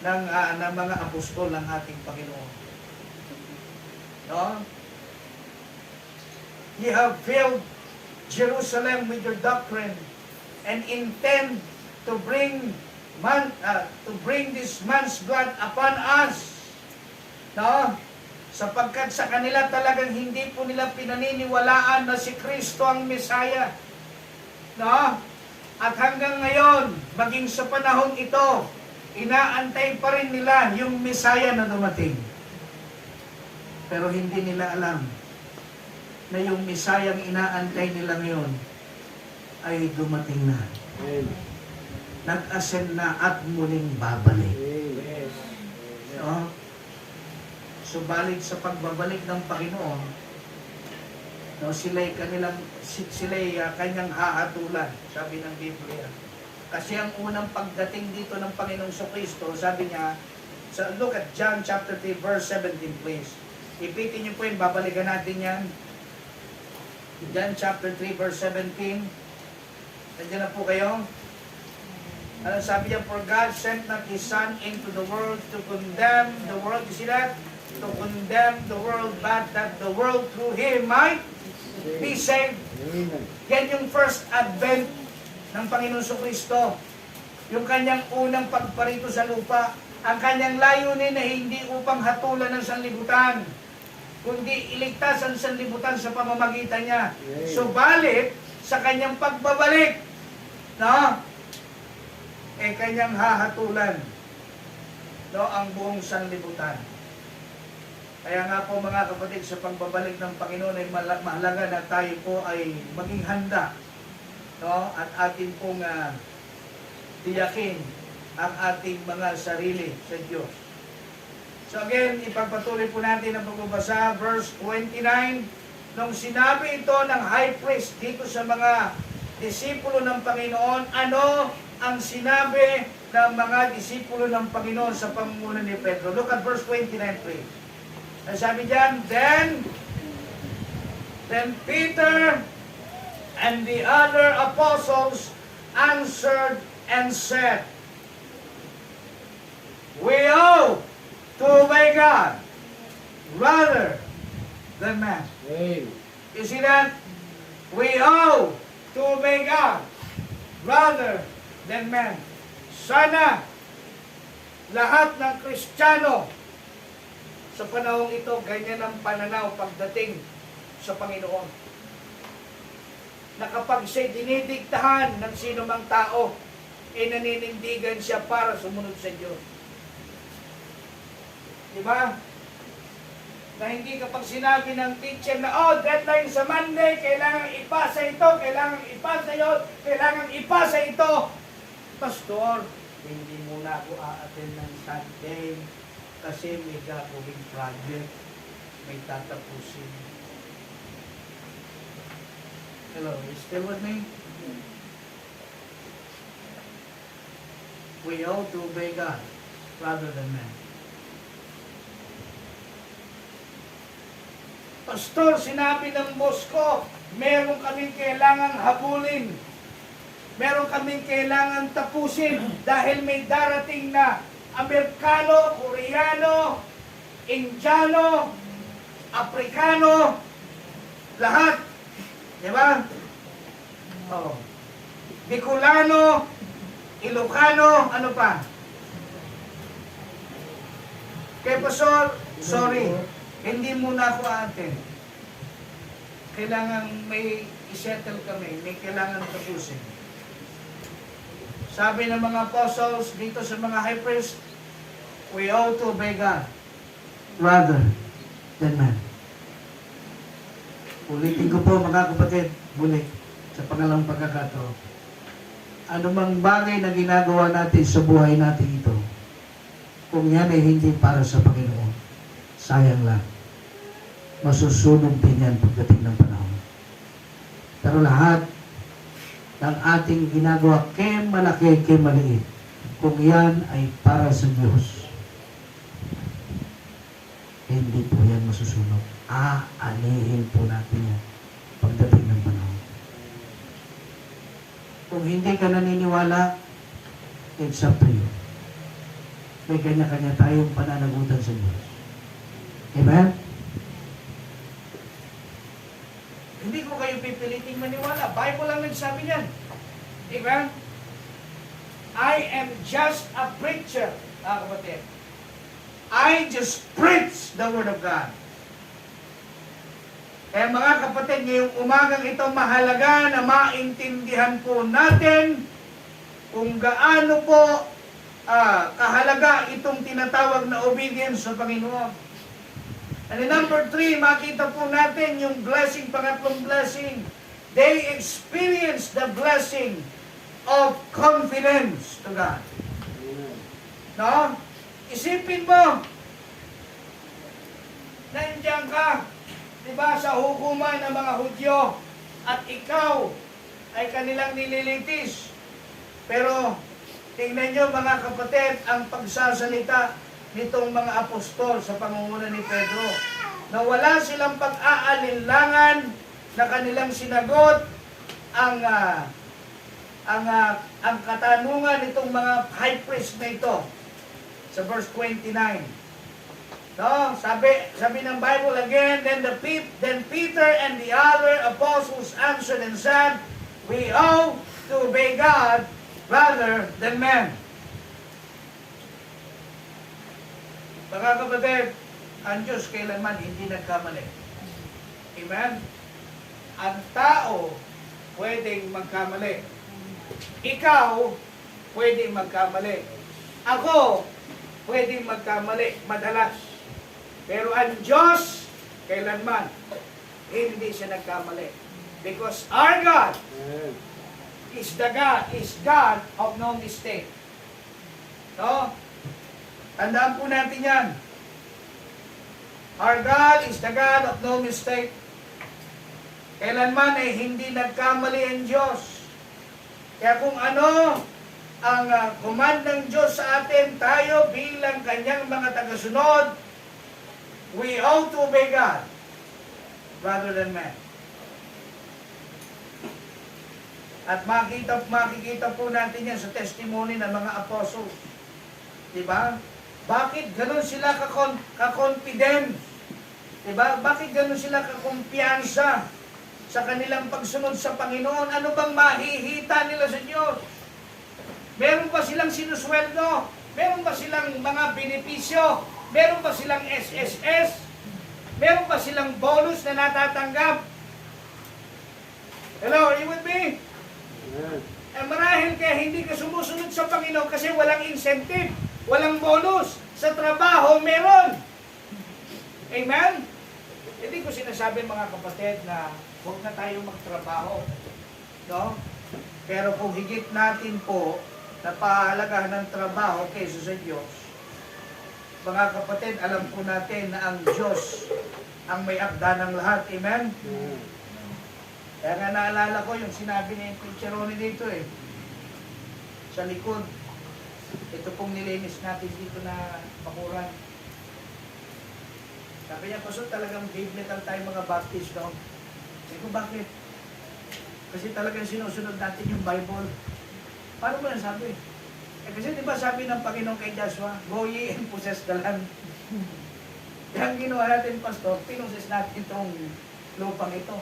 Speaker 3: ng mga apostol ng ating Panginoon. No? You have filled Jerusalem with your doctrine and intend to bring this man's blood upon us. No? Sapagkat sa kanila talagang hindi po nila pinaniniwalaan na si Kristo ang Mesaya. No? At hanggang ngayon, maging sa panahong ito, inaantay pa rin nila yung Mesaya na dumating. Pero hindi nila alam na yung Mesaya ang inaantay nila ngayon ay dumating na. Nag-ascend na at muling babalik. No? Subalit sa pagbabalik ng Panginoon, no, sila'y kanyang hahatulan, sabi ng Biblia. Kasi ang unang pagdating dito ng Panginoong Jesucristo, sabi niya, look at John chapter 3 verse 17 please. Ipitin niyo po yun, babalikan natin yan. John chapter 3 verse 17. Nandiyan na po kayo. Ano sabi niya? For God sent not His Son into the world to condemn the world. You see that? To condemn the world, but that the world through Him might be saved. Yan yung first advent ng Panginoon Jesucristo. Yung kanyang unang pagparito sa lupa. Ang kanyang layunin na hindi upang hatulan ng sanlibutan, kundi iligtas ang sanlibutan sa pamamagitan niya. Subalit, sa kanyang pagbabalik, no, kanyang hahatulan, no, ang buong sanlibutan. Kaya nga po mga kapatid, sa pagbabalik ng Panginoon ay mahalaga na tayo po ay maging handa, no, at atin pong tiyakin ang ating mga sarili sa Diyos. So again, ipagpatuloy po natin ang pagbabasa, verse 29. Nung sinabi ito ng high priest dito sa mga disipulo ng Panginoon, ano ang sinabi ng mga disipulo ng Panginoon sa pamumuno ni Pedro? Look at verse 29, please. Ang sabi diyan, Then Peter and the other apostles answered and said, We owe to obey God rather than man. You see that? We owe to obey God rather than man. Sana lahat ng Kristiyano sa panahong ito, ganyan ang pananaw pagdating sa Panginoon. Na kapag siya'y dinidiktahan ng sino mang tao, naninindigan siya para sumunod sa Diyos. Diba? Na hindi kapag sinabi ng teacher na, deadline sa Monday, kailangan ipasa ito, kailangan ipasa yun, kailangan ipasa ito. Pastor, hindi muna ako a-attend ng Sunday kasi may gagawing project, may tatapusin. Hello, you still with me? We ought to obey God rather than man. Pastor, sinabi ng boss ko, meron kaming kailangang habulin. Meron kaming kailangan tapusin dahil may darating na Amerikano, Koreano, Indiano, Afrikano, lahat. Diba? Bicolano, Ilocano, ano pa? Kaya Pastor, sorry, hindi muna ako aaten. Kailangan may isettle kami, may kailangan tapusin. Sabi ng mga apostles dito sa mga high priest, we ought to obey God rather than man. Ulitin ko po mga kapatid, muli sa pangalawang pagkakataon. Ano mang bagay na ginagawa natin sa buhay natin ito,
Speaker 1: Kung yan ay hindi para sa Panginoon, sayang lang. Masusunog din yan pagdating ng panahon. Pero lahat ng ating ginagawa, kay malaki, kay maliit, kung yan ay para sa Diyos, hindi po yan masusunog. Aanihin po natin yan pagdating ng panahon. Kung hindi ka naniniwala, it's up to you. May kanya-kanya tayong pananagutan sa Diyos. Amen?
Speaker 3: Hindi ko kayo pipiliting maniwala. Bible lang nagsabi niyan. Amen? I am just a preacher. Kapatid. I just preach the Word of God. Kaya mga kapatid, ngayong umagang ito mahalaga na maintindihan po natin kung gaano po kahalaga itong tinatawag na obedience sa Panginoon. And in number 3, makita po natin yung blessing, pangatlong blessing. They experience the blessing of confidence to God. No? Isipin mo, nandiyan ka, di ba, sa hukuman ng mga Hudyo, at ikaw ay kanilang nililitis. Pero, tingnan nyo mga kapatid, ang pagsasalita nitong mga apostol sa pangunguna ni Pedro, na wala silang pag-aalinlangan na kanilang sinagot ang katanungan nitong mga high priest na ito sa verse 29. No, sabi ng Bible again, then Peter and the other apostles answered and said, we ought to obey God rather than men. Mga kapatid, ang Diyos kailanman hindi nagkamali. Amen? Ang tao pwedeng magkamali. Ikaw pwedeng magkamali. Ako pwedeng magkamali madalas. Pero ang Diyos kailanman hindi siya nagkamali. Because our God is God of no mistake. No? Tandaan po natin yan. Our God is the God of no mistake. Kailanman ay hindi nagkamali ang Diyos. Kaya kung ano ang command ng Diyos sa atin, tayo bilang kanyang mga tagasunod, we ought to obey God rather than man. At makikita po natin yan sa testimony ng mga apostles. Diba? Bakit ganun sila ka-confident? Diba? Bakit ganun sila kakumpiyansa sa kanilang pagsunod sa Panginoon? Ano bang mahihita nila sa Diyos? Meron ba silang sinusweldo? Meron ba silang mga benepisyo? Meron ba silang SSS? Meron ba silang bonus na natatanggap? Hello, are you with me? Marahil kaya hindi ka sumusunod sa Panginoon kasi walang incentive, walang bonus. Sa trabaho, meron. Amen? Hindi ko sinasabi mga kapatid na huwag na tayo magtrabaho. No? Pero kung higit natin po na pahalagahan ng trabaho kaysa sa Diyos, mga kapatid, alam po natin na ang Diyos ang may akda ng lahat. Amen? Kaya nga naalala ko yung sinabi ni Pincheroni dito sa likod. Ito pong nilinis natin dito na bakuran. Sabi niya, Pastor, talagang biblical tayo mga Baptist, no? Sabi ko, bakit? Kasi talagang sinusunod natin yung Bible. Paano mo nasabi? Kasi di ba sabi ng Panginoon kay Joshua, go ye and possess the land. Yung ginawa natin, Pastor, pinoses natin itong lupang ito.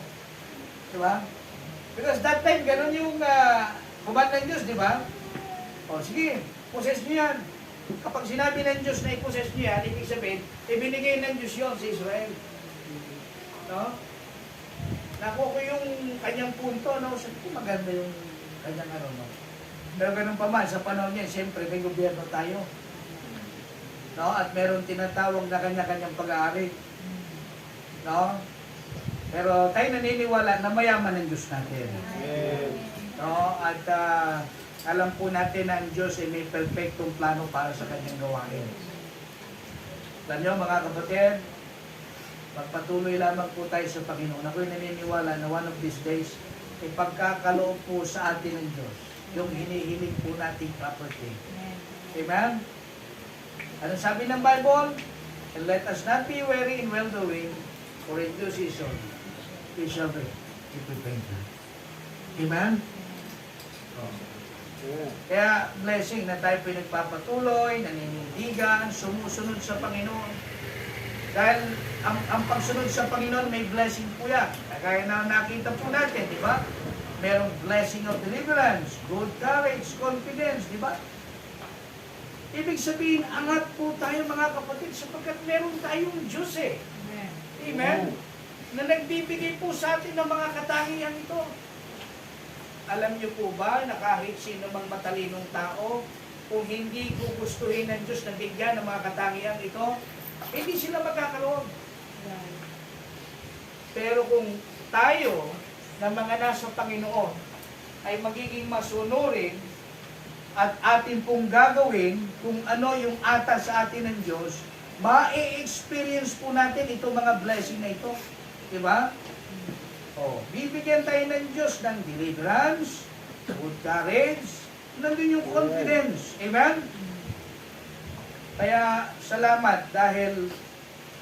Speaker 3: Di ba? Because that time, ganun yung command ng Diyos, di ba? O, sige, possess niyo yan. Kapag sinabi ng Diyos na i-possess niyo yan, ibig sabihin, ibinigay ng Diyos yun sa Israel. No? Nakuha ko yung kanyang punto, no? Sabi ko, maganda yung kanyang no? Pero ganun pa man, sa panahon niya, siyempre, may gobyerno tayo. No? At meron tinatawag na kanya-kanyang pag-aari. No? Pero tayo naniniwala na mayaman ng Diyos natin. No? At alam po natin na ang Diyos ay may perfectong plano para sa kanyang gawain. Alam nyo mga kapatid, magpatuloy lamang po tayo sa Panginoon. Ako'y naniniwala na one of these days, ipagkakaloob po sa atin ng Diyos yung hinihiling po nating property. Amen? Ano sabi ng Bible? And let us not be weary in well-doing, for in due season, we shall reap if we faint not. Amen? Oh. Kaya blessing na tayo pinagpapatuloy, naninindigan, sumusunod sa Panginoon. Dahil ang pagsunod sa Panginoon may blessing po yan. Kaya na nakita po natin, di ba? Merong blessing of deliverance, good courage, confidence, di ba? Ibig sabihin, angat po tayo mga kapatid sapagkat meron tayong Diyos eh. Amen? Na nagbibigay po sa atin ng mga katangian ito. Alam niyo po ba na kahit sino mang matalinong tao, kung hindi gugustuhin ng Diyos na bigyan ng mga katangian ito, hindi sila magkakaroon. Pero kung tayo, na mga nasa Panginoon, ay magiging masunurin at atin pong gagawin kung ano yung atas sa atin ng Diyos, ma-experience po natin itong mga blessing na ito. Diba? Oh, bibigyan tayo ng Diyos ng deliverance, good courage, nandun yung confidence. Amen? Kaya salamat dahil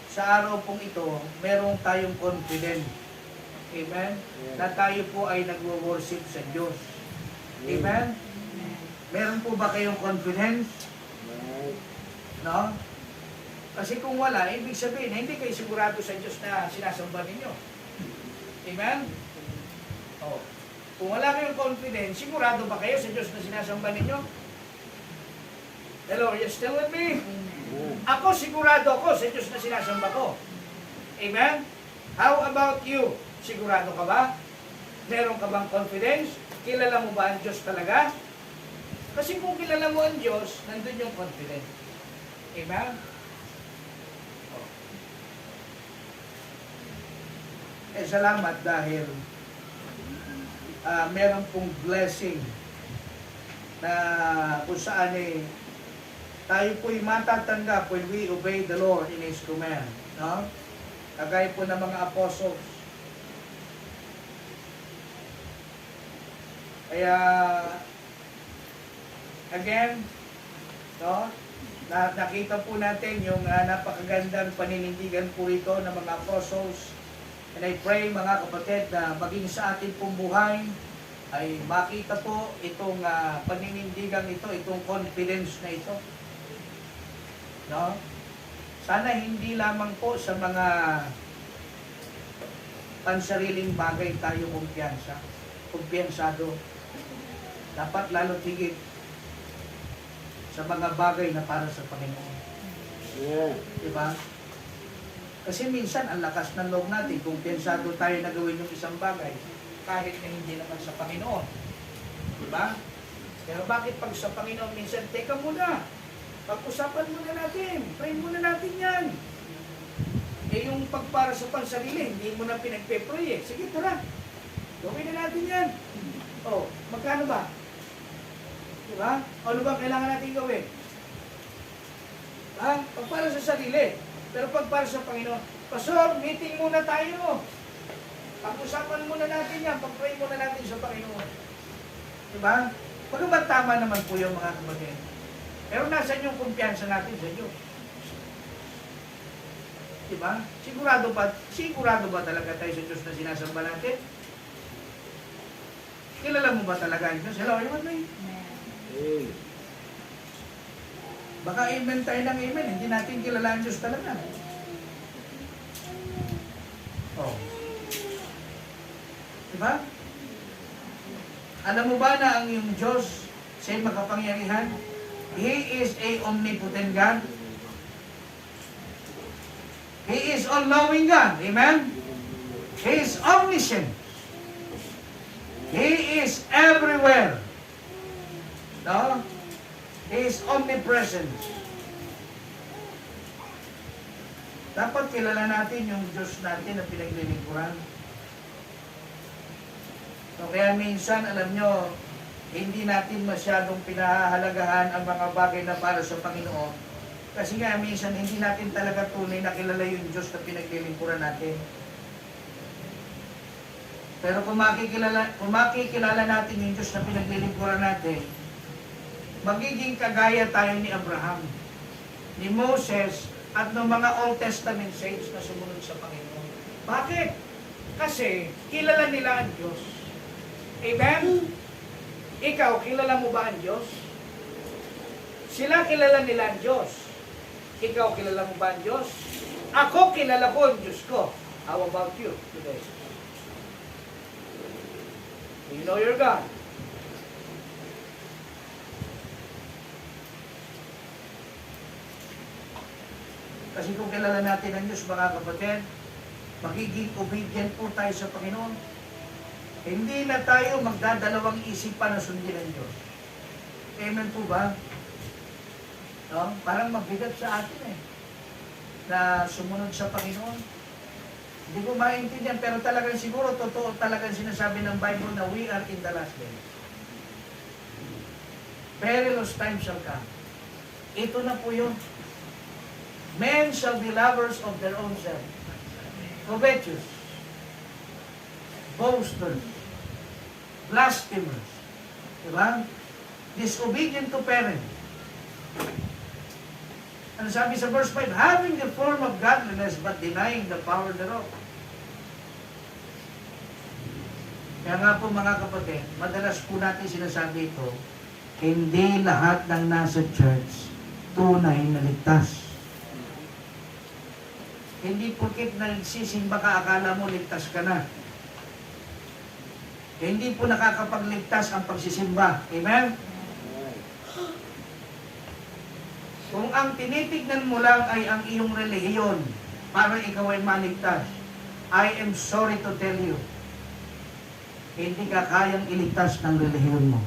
Speaker 3: sa araw pong ito, meron tayong confidence. Amen? Na tayo po ay nagwo-worship sa Diyos. Amen? Meron po ba kayong confidence? No? Kasi kung wala, ibig sabihin, hindi kayo sigurado sa Diyos na sinasamba ninyo. Amen? Oh. Kung wala kayong confidence, sigurado ba kayo sa Diyos na sinasamba ninyo? Hello, are you still with me? Ako, sigurado ako sa Diyos na sinasamba ko. Amen? How about you? Sigurado ka ba? Meron ka bang confidence? Kilala mo ba ang Diyos talaga? Kasi kung kilala mo ang Diyos, nandun yung confidence. Amen? Oh. Salamat dahil meron pong blessing na kung saan tayo po'y matatanggap when we obey the Lord in His command. No? Kagaya po ng mga apostles. Kaya, again, no? Nakita po natin yung napakagandang paninindigan po ito ng mga apostles. And I pray mga kapatid na maging sa atin pong buhay ay makita po itong paninindigan ito, itong confidence na ito. No? Sana hindi lamang po sa mga pansariling bagay tayo kumpiyansado. Dapat lalo tigit sa mga bagay na para sa Panginoon.
Speaker 2: Yeah.
Speaker 3: Diba? Kasi minsan ang lakas ng loob natin kung pensado tayo na gawin yung isang bagay kahit na hindi naman sa Panginoon. Diba? Pero bakit pag sa Panginoon minsan, teka muna, pag-usapan muna natin, pray muna natin yan. Eh yung pagpara sa pansarili, hindi mo na pinagpe-pray eh. Sige, tara, gawin na natin yan. Oh, magkano ba? Diba? Ano ba kailangan natin gawin? Pagpara sa sarili. Pero pag para sa Panginoon, Pastor, meeting muna tayo. Pag-usapan muna natin yan, pag-pray muna natin sa Panginoon. Diba? Pagkabat tama naman po yung mga kapatid. Pero nasa yung kumpiyansa natin sa Diyos. Diba? Sigurado ba talaga tayo sa Diyos na sinasamba natin? Kilala mo ba talaga ang Diyos? Hello, everyone, may? Baka amen tayo ng amen, hindi natin kilala ang Diyos talaga. Oh. Diba? Alam mo ba na ang yung Diyos siya'y makapangyarihan? He is a omnipotent God. He is all-knowing God. Amen? He is omniscient. He is everywhere. No? He is omnipresent. Dapat kilala natin yung Diyos natin na pinaglilingkuran. So kaya minsan, alam nyo, hindi natin masyadong pinahahalagahan ang mga bagay na para sa Panginoon. Kasi nga, minsan hindi natin talaga tunay na kilala yung Diyos na pinaglilingkuran natin. Pero kung makikilala natin yung Diyos na pinaglilingkuran natin, magiging kagaya tayo ni Abraham, ni Moses, at ng mga Old Testament saints na sumunod sa Panginoon. Bakit? Kasi kilala nila ang Diyos. Amen? Ikaw, kilala mo ba ang Diyos? Sila kilala nila ang Diyos. Ikaw, kilala mo ba ang Diyos? Ako, kilala ko ang Diyos ko. How about you today? Do you know your God? Kasi kung kilala natin ang Diyos, mga kapatid, magiging obedient po tayo sa Panginoon. Hindi na tayo magdadalawang isipan na sundin ang Diyos. Amen po ba? No? Parang mabigat sa atin na sumunod sa Panginoon. Hindi ko maintindihan, pero talagang siguro, totoo talagang sinasabi ng Bible na we are in the last days. Perilous times shall come. Ito na po yun. Men shall be lovers of their own self, covetous, boasters, blasphemers, diba? Disobedient to parents. Ano sabi sa verse 5? Having the form of godliness but denying the power thereof. Kaya nga po mga kapatid, madalas po natin sinasabi ito, hindi lahat ng nasa church tunay na ligtas. Hindi porkit nagsisimba ka, akala mo ligtas ka na. Hindi po nakakapagligtas ang pagsisimba. Amen? Kung ang tinitignan mo lang ay ang iyong relihiyon para ikaw ay maligtas, I am sorry to tell you, hindi ka kayang iligtas ng relihiyon mo.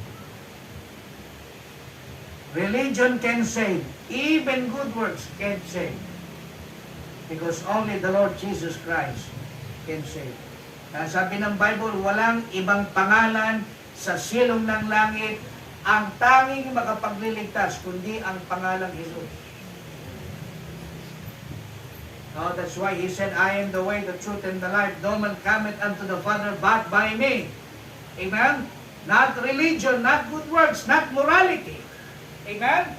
Speaker 3: Religion can save. Even good works can save. Because only the Lord Jesus Christ can save. Kaya sabi ng Bible, walang ibang pangalan sa silong ng langit ang tanging makapagliligtas, kundi ang pangalang Jesus. Oh, that's why He said, I am the way, the truth, and the life. No man cometh unto the Father but by me. Amen? Not religion, not good works, not morality. Amen?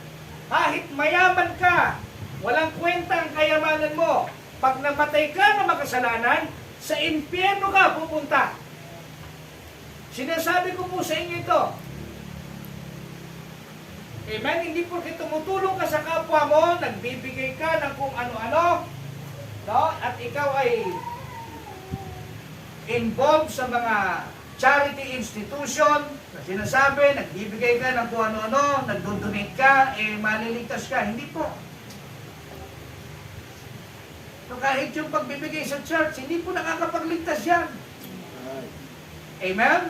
Speaker 3: Kahit mayaman ka, walang kwenta ang kayamanan mo. Pag namatay ka na makasalanan, sa impyerno ka pupunta. Sinasabi ko po sa inyo ito. Amen? Hindi porque tumutulong ka sa kapwa mo, nagbibigay ka ng kung ano-ano, no? At ikaw ay involved sa mga charity institution, na sinasabi, nagbibigay ka ng kung ano-ano, nagdodonate ka, maliligtas ka. Hindi po. So kahit yung pagbibigay sa church, hindi po nakakapagligtas yan. Amen?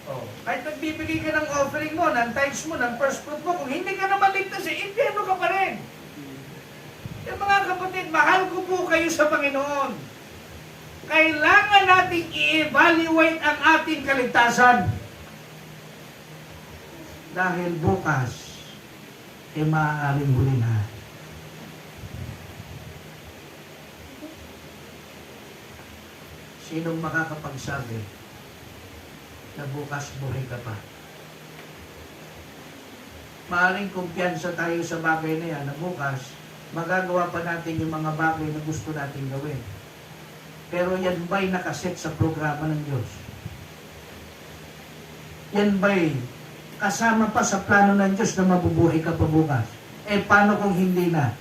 Speaker 3: Oh. Kahit nagbibigay ka ng offering mo, ng tithes mo, ng first fruit mo, kung hindi ka naman ligtas, impyerno ka pa rin. Yung mga kapatid, mahal ko po kayo sa Panginoon. Kailangan nating i-evaluate ang ating kaligtasan. Dahil bukas, maaaring huli na. Sinong makakapagsabi na bukas buhay ka pa? Maaaring kumpiyansa tayo sa bagay na yan, na bukas, magagawa pa natin yung mga bagay na gusto natin gawin. Pero yan ba'y nakaset sa programa ng Diyos? Yan ba'y kasama pa sa plano ng Diyos na mabubuhay ka pa bukas? Paano kung hindi na?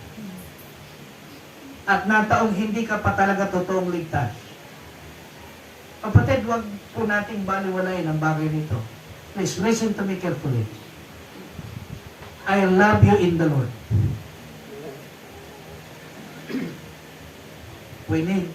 Speaker 3: At nataong hindi ka pa talaga totoong ligtas? Kapatid, wag po nating baliwalain ang bagay nito. Please, listen to me carefully. I love you in the Lord. We need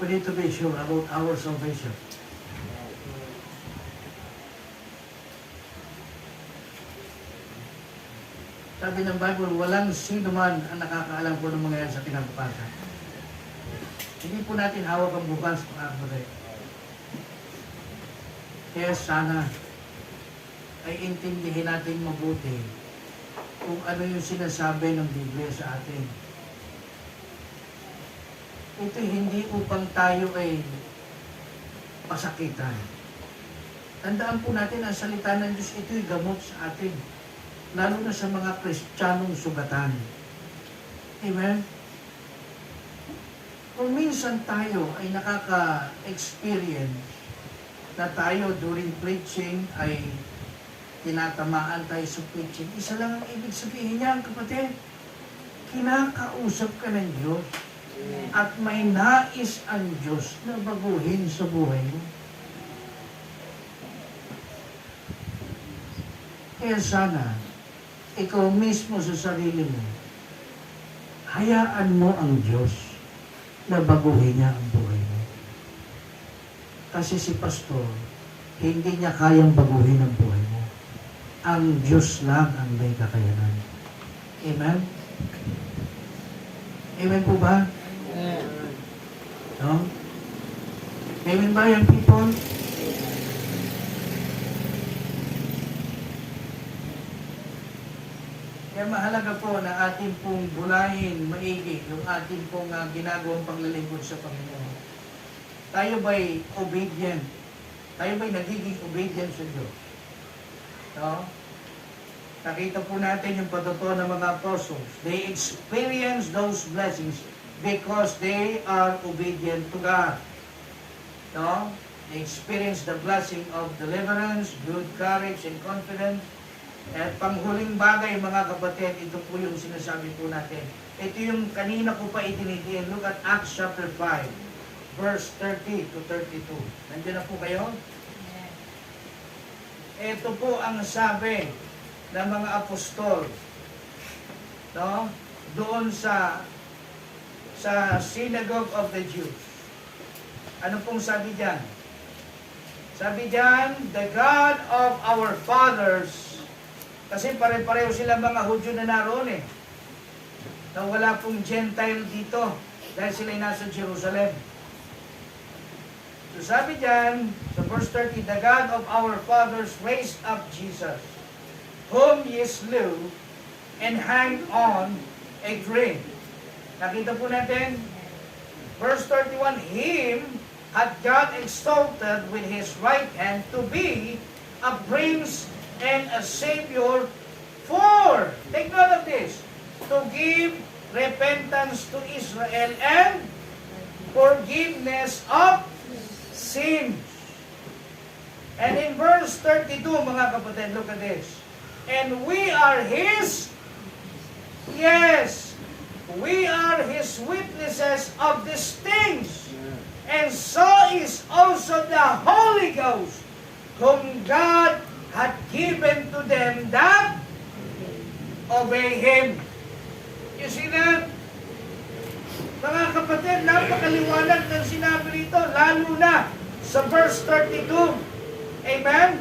Speaker 1: We need to be sure about our salvation. Sabi ng Bible, walang sino man ang nakakaalam kung anong mangyayari sa kinabukasan. Hindi po natin hawak ang bukas, mga kapatid. Kaya sana ay intindihin natin mabuti kung ano yung sinasabi ng Biblia sa atin. Ito hindi upang tayo ay pasakitan. Tandaan po natin, ang salita ng Diyos, ito'y gamot sa atin. Lalo na sa mga Kristiyanong sugatan. Amen? Kung minsan tayo ay nakaka-experience na tayo during preaching ay tinatamaan tayo sa preaching, isa lang ang ibig sabihin niyan, kapatid. Kinakausap ka ng Diyos at may nais ang Diyos na baguhin sa buhay mo. Kaya sana, ikaw mismo sa sarili mo, hayaan mo ang Diyos na baguhin niya ang buhay mo. Kasi si pastor, hindi niya kayang baguhin ang buhay mo. Ang Diyos lang ang may kakayanan. Amen? Amen po ba? No? Amen ba yan, people? Kaya mahalaga po na ating pong bulahin maigi yung ating pong ginagawang panglilingkod sa Panginoon. Tayo ba'y obedient? Tayo ba'y nagiging obedient sa Diyos? No? Nakita po natin yung patutuo ng mga apostles. They experience those blessings because they are obedient to God. No? They experience the blessing of deliverance, good courage, and confidence. At panghuling bagay, mga kapatid, ito po yung sinasabi po natin. Ito yung kanina ko pa itinitiin. Look at Acts chapter 5, verse 30 to 32. Nandiyan na po kayo? Ito po ang sabi ng mga apostol, no? Doon sa synagogue of the Jews. Ano pong sabi diyan? Sabi diyan, the God of our fathers. Kasi pare-pareho sila mga Hudyo na naroon eh. Na wala pong Gentile dito dahil sila nasa Jerusalem. So sabi diyan, sa verse 30, the God of our fathers raised up Jesus, whom ye slew and hanged on a tree. Nakita po natin, verse 31, him hath God exalted with his right hand to be a prince and a Savior for, take note of this, to give repentance to Israel and forgiveness of sins. And in verse 32, mga kapatid, look at this. And we are His, yes, we are His witnesses of these things. And so is also the Holy Ghost, whom God had given to them that obey Him. You see that? Mga kapatid, napakaliwanag ng sinabi rito, lalo na sa verse 32. Amen?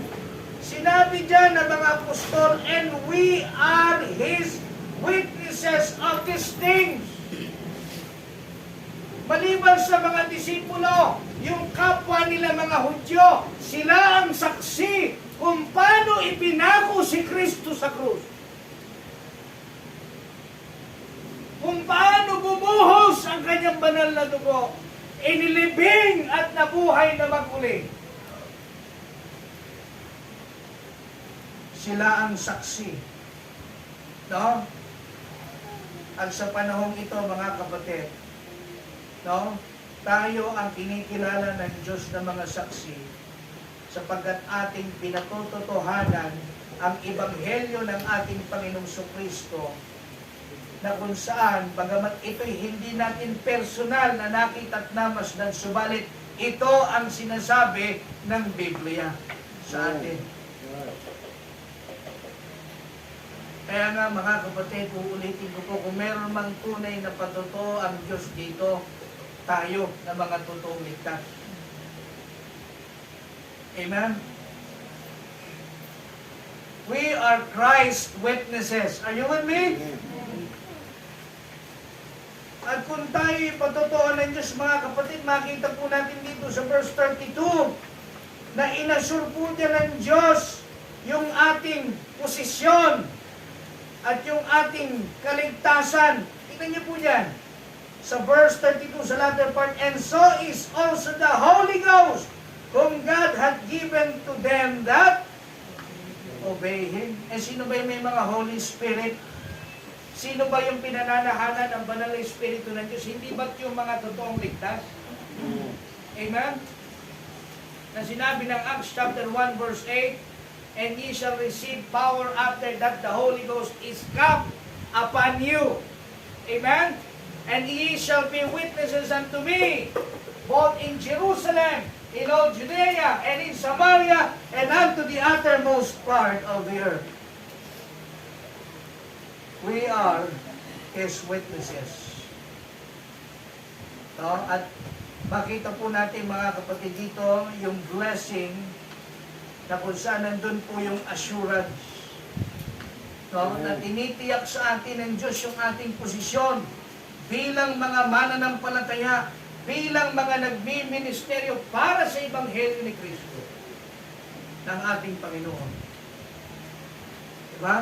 Speaker 1: Sinabi dyan ng mga apostol, and we are His witnesses of these things. Maliban sa mga disipulo, yung kapwa nila mga Hudyo, sila ang saksi kung paano ipinako si Kristo sa krus. Kung paano bumuhos ang kanyang banal na dugo, inilibing at nabuhay na maguli. Sila ang saksi. No? At sa panahong ito, mga kapatid, no? Tayo ang kinikilala ng Diyos na mga saksi sapagkat ating pinatutotohanan ang ebanghelyo ng ating Panginoong Kristo na kung saan, bagamat ito'y hindi natin personal na nakita at namasdan, subalit ito ang sinasabi ng Biblia sa atin. Kaya nga mga kapatid, uulitin ko po, kung meron mang tunay na patuto ang Diyos dito,
Speaker 3: tayo na mga totoong ligtas. Amen? We are Christ witnesses. Are you with me? At kung tayo ipatotoo ng Diyos, mga kapatid, makita po natin dito sa verse 32 na inassure po niya ng Diyos yung ating posisyon at yung ating kaligtasan. Tingnan niyo po yan. Sa verse 32, sa latter part, and so is also the Holy Ghost, whom God hath given to them that obey Him. Eh, sino ba yung may mga Holy Spirit? Sino ba yung pinananahanan ng banal na Espiritu ng Diyos? Hindi ba't yung mga totoong ligtas? Amen? Na sinabi ng Acts chapter 1 verse 8, and ye shall receive power after that the Holy Ghost is come upon you. Amen? And ye shall be witnesses unto me, both in Jerusalem, in all Judea, and in Samaria, and unto the uttermost part of the earth. We are His witnesses. No? At makita po natin, mga kapatid, dito yung blessing na kung saan nandun po yung assurance. No? Na tinitiyak sa atin ng Diyos yung ating posisyon bilang mga mananampalataya, bilang mga nagmi-ministeryo para sa Ebanghelyo ni Kristo ng ating Panginoon. Diba?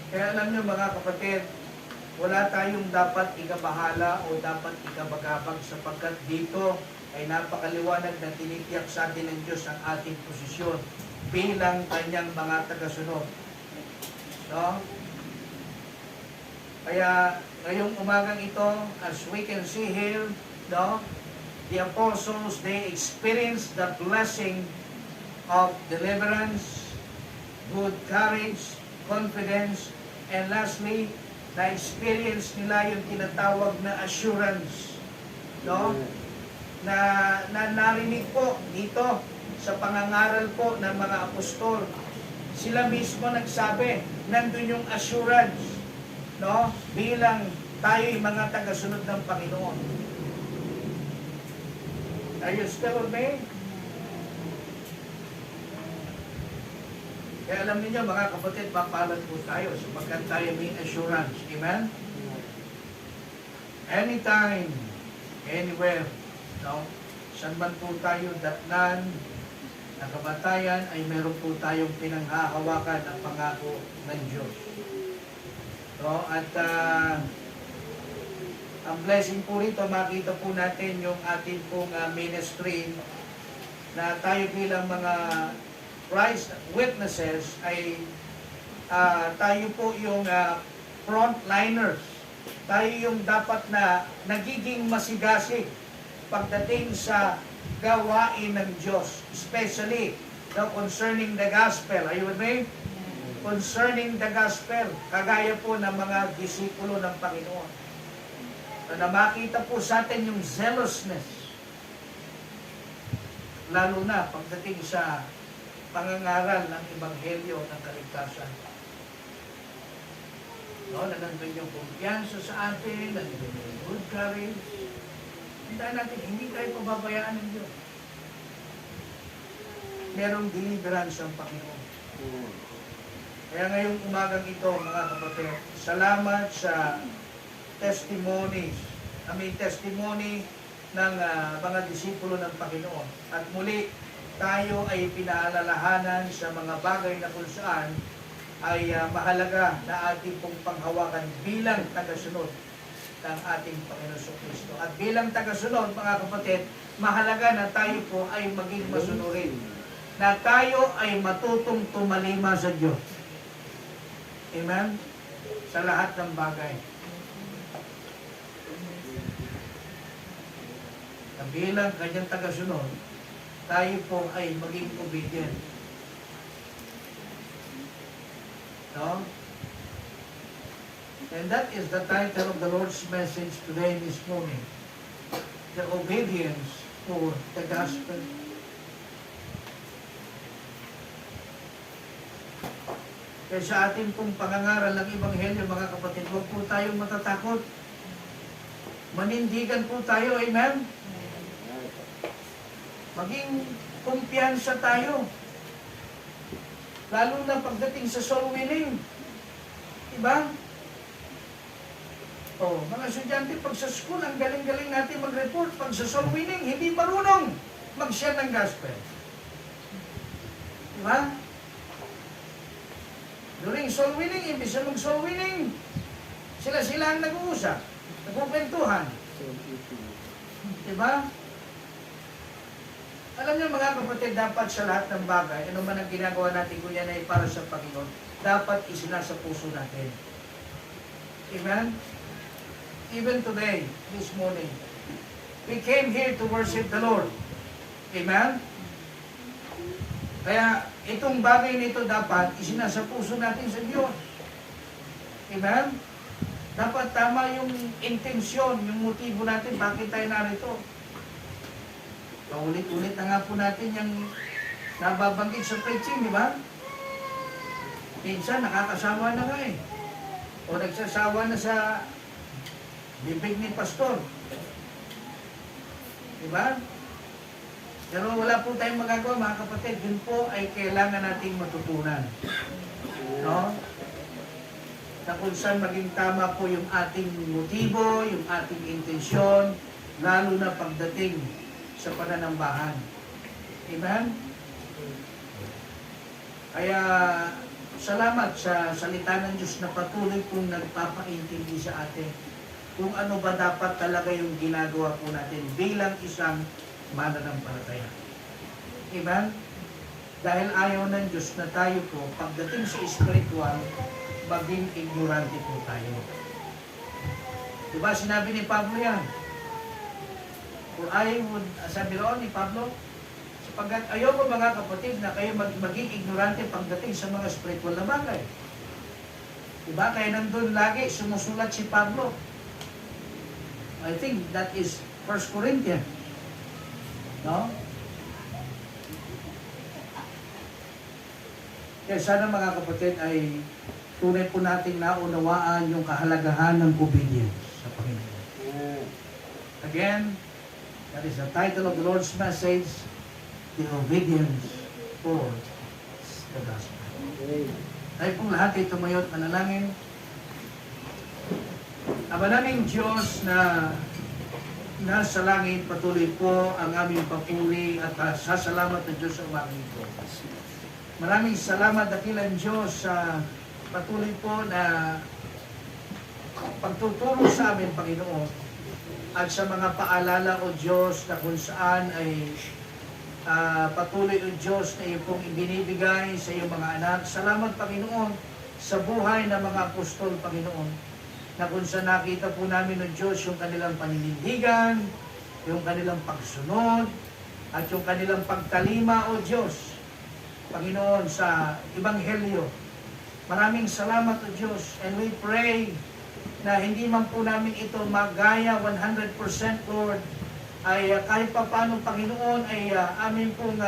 Speaker 3: Kaya alam nyo, mga kapatid, wala tayong dapat ikabahala o dapat ikabagabag sapagkat dito ay napakaliwanag na tinitiyak sa atin ng Diyos ang ating posisyon bilang kanyang mga tagasunod. No? Kaya ngayong umagang ito, as we can see here, no, the apostles, they experienced the blessing of deliverance, good courage, confidence, and lastly, na-experience nila yung tinatawag na assurance. No? Na narinig po dito sa pangangaral po ng mga apostol. Sila mismo nagsabi, nandun yung assurance. No? Bilang tayo'y mga tagasunod ng Panginoon. Are you still with me? Kaya alam niyo mga kapatid, papalad po tayo sapagkat tayo may assurance. Amen? Anytime, anywhere, no? Saan man po tayo datnan, na kamatayan, ay meron po tayong pinanghahawakan ang pangako ng Diyos. No? At ang blessing po rito, makita po natin yung ating pong ministry na tayo bilang mga Christ witnesses ay tayo po yung frontliners. Tayo yung dapat na nagiging masigasig pagdating sa gawain ng Diyos, especially concerning the gospel. Are you with me? Concerning the gospel, kagaya po ng mga disipulo ng Panginoon. Na makita po sa atin yung zealousness, lalo na pagdating sa pangangaral ng Ebanghelyo ng kaligtasan. No, na nandun yung kumpiyansa sa atin, nandun yung good courage. Tandaan natin, hindi tayo pababayaan ng Diyos. Merong deliverance ang Panginoon. Kaya ngayong umagang ito, mga kapatid, salamat sa testimonies, testimony ng mga disipulo ng Panginoon. At muli, tayo ay pinaalalahanan sa mga bagay na kung saan ay mahalaga na ating pong panghawakan bilang tagasunod ng ating Panginoon Kristo. At bilang tagasunod, mga kapatid, mahalaga na tayo po ay maging masunurin. Na tayo ay matutong tumalima sa Diyos. Amen? Sa lahat ng bagay. Na bilang kanyang tagasunod, tayo po ay maging obedient. No? And that is the title of the Lord's message today, this morning. The obedience for the gospel. Kaya sa ating pong pangangaral ng Ebanghelyo, mga kapatid, huwag po tayong matatakot. Manindigan po tayo, amen? Maging kumpiyansa tayo. Lalo na pagdating sa soul winning. Diba? Oh, mga estudyante, pag sa school, ang galing-galing natin mag-report. Pag sa soul winning, hindi marunong mag-share ng gospel. Diba? During soul winning, imbis na mag-soul winning, sila ang nag-uusap, nagkukwentuhan. Diba? Alam niyo mga kapatid, dapat sa lahat ng bagay, ano man ang ginagawa natin kung yan ay para sa Panginoon, dapat isinasa puso natin. Amen? Even today, this morning, we came here to worship the Lord. Amen? Kaya itong bagay nito dapat isinasa puso natin sa Diyos. Amen? Dapat tama yung intensyon, yung motibo natin, bakit tayo narito. Paulit-ulit na nga po natin yung nababanggit sa preaching, di ba? Minsan nakakasawa na nga eh. O nagsasawa na sa bibig ni pastor. Di ba? Pero wala po tayong magagawa mga kapatid. Yun po ay kailangan nating matutunan. No? Na kung saan maging tama po yung ating motibo, yung ating intensyon, lalo na pagdating sa pananambahan. Amen? Kaya salamat sa salita ng Diyos na patuloy pong nagpapaintindi sa atin kung ano ba dapat talaga yung ginagawa po natin bilang isang mananampalataya. Amen? Dahil ayaw ng Diyos na tayo po, pagdating sa spiritual, maging ignorante po tayo. Diba sinabi ni Pablo yan? For I would, sabi roon ni Pablo, sapagkat ayoko mga kapatid na kayo maging ignorante pagdating sa mga spiritual na bagay. Diba? Kaya nandun lagi sumusulat si Pablo. I think that is 1 Corinthians. No? Kaya sana mga kapatid ay tunay po nating naunawaan yung kahalagahan ng obedience sa Panginoon. Again, that is the title of the Lord's message, the obedience for the gospel. Tayo pong lahat ay tumayo at manalangin. Ama naming Diyos na nasa langit, patuloy po ang aming papuri at sasalamat na Diyos sa umagang ito. Maraming salamat dakilang Diyos sa patuloy po na pagtuturo sa amin, Panginoon, at sa mga paalala o Diyos na kung saan ay patuloy o Diyos na iyo pong ibinibigay sa iyong mga anak. Salamat, Panginoon, sa buhay ng mga apostol, Panginoon, na kung saan nakita po namin o Diyos yung kanilang paninindigan, yung kanilang pagsunod, at yung kanilang pagtalima o Diyos, Panginoon, sa Ebanghelyo. Maraming salamat o Diyos, and we pray na hindi man po namin ito magaya 100% Lord, ay kahit pa paano Panginoon ay amin pong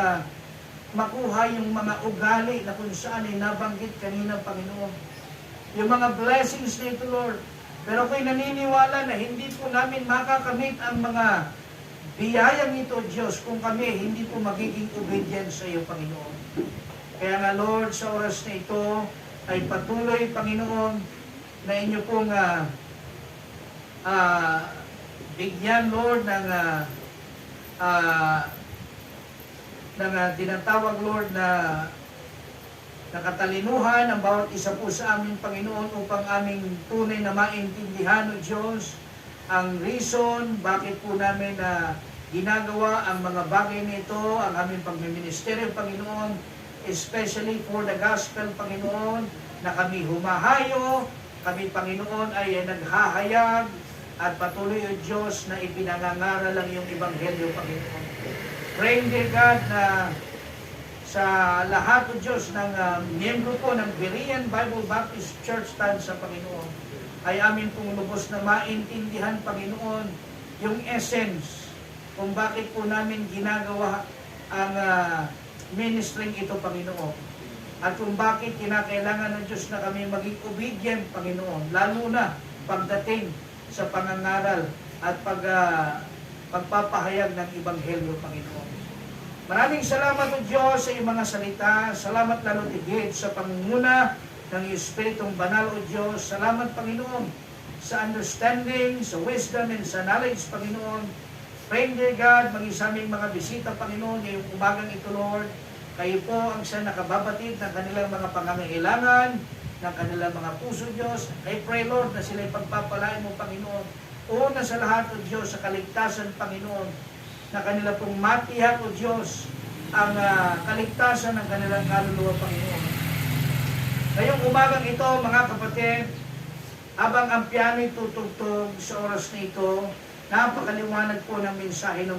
Speaker 3: makuha yung mga ugali na kung saan ay nabanggit kanina Panginoon. Yung mga blessings nito Lord, pero ako'y naniniwala na hindi po namin makakamit ang mga biyayang ito Diyos kung kami hindi po magiging obedient sa iyo Panginoon. Kaya nga Lord, sa oras na ito ay patuloy Panginoon na inyo pong bigyan, Lord, ng tinatawag, Lord, na katalinuhan ang bawat isa po sa amin, Panginoon, upang aming tunay na maintindihan, O Diyos, ang reason, bakit po namin ginagawa ang mga bagay nito, ang aming pagmiministeryo, Panginoon, especially for the gospel, Panginoon, na kami humahayo, kami, Panginoon, ay naghahayag at patuloy, O Diyos, na ipinangangaral lang yung Ebanghelyo, Panginoon. Praying, dear God, na sa lahat, O Diyos, ng miyembro po ng Berean Bible Baptist Church sa Panginoon, ay amin pong lubos na maintindihan, Panginoon, yung essence kung bakit po namin ginagawa ang ministering ito, Panginoon. At kung bakit kinakailangan ng Diyos na kami maging obedient, Panginoon, lalo na pagdating sa pangangaral at pagpapahayag ng Ebanghelyo, Panginoon. Maraming salamat o Diyos sa iyong mga salita. Salamat lalo tigit sa pangunguna ng iyong Espiritong Banal o Diyos. Salamat, Panginoon, sa understanding, sa wisdom, and sa knowledge, Panginoon. Pray, dear God, maging sa aming mga bisita, Panginoon, ngayong umagang ito, Lord. Kayo po ang siya nakababatid ng kanilang mga pangangailangan, ng kanilang mga puso, Diyos. I pray, Lord, na sila'y pagpapalain mo, Panginoon. Una sa lahat, o Diyos, sa kaligtasan, Panginoon, na kanila pong matiyak, o Diyos, ang kaligtasan ng kanilang kaluluwa, Panginoon. Ngayong umagang ito, mga kapatid, habang ang piano'y tutugtog sa oras na ito, napakaliwanag po ng mensahe ng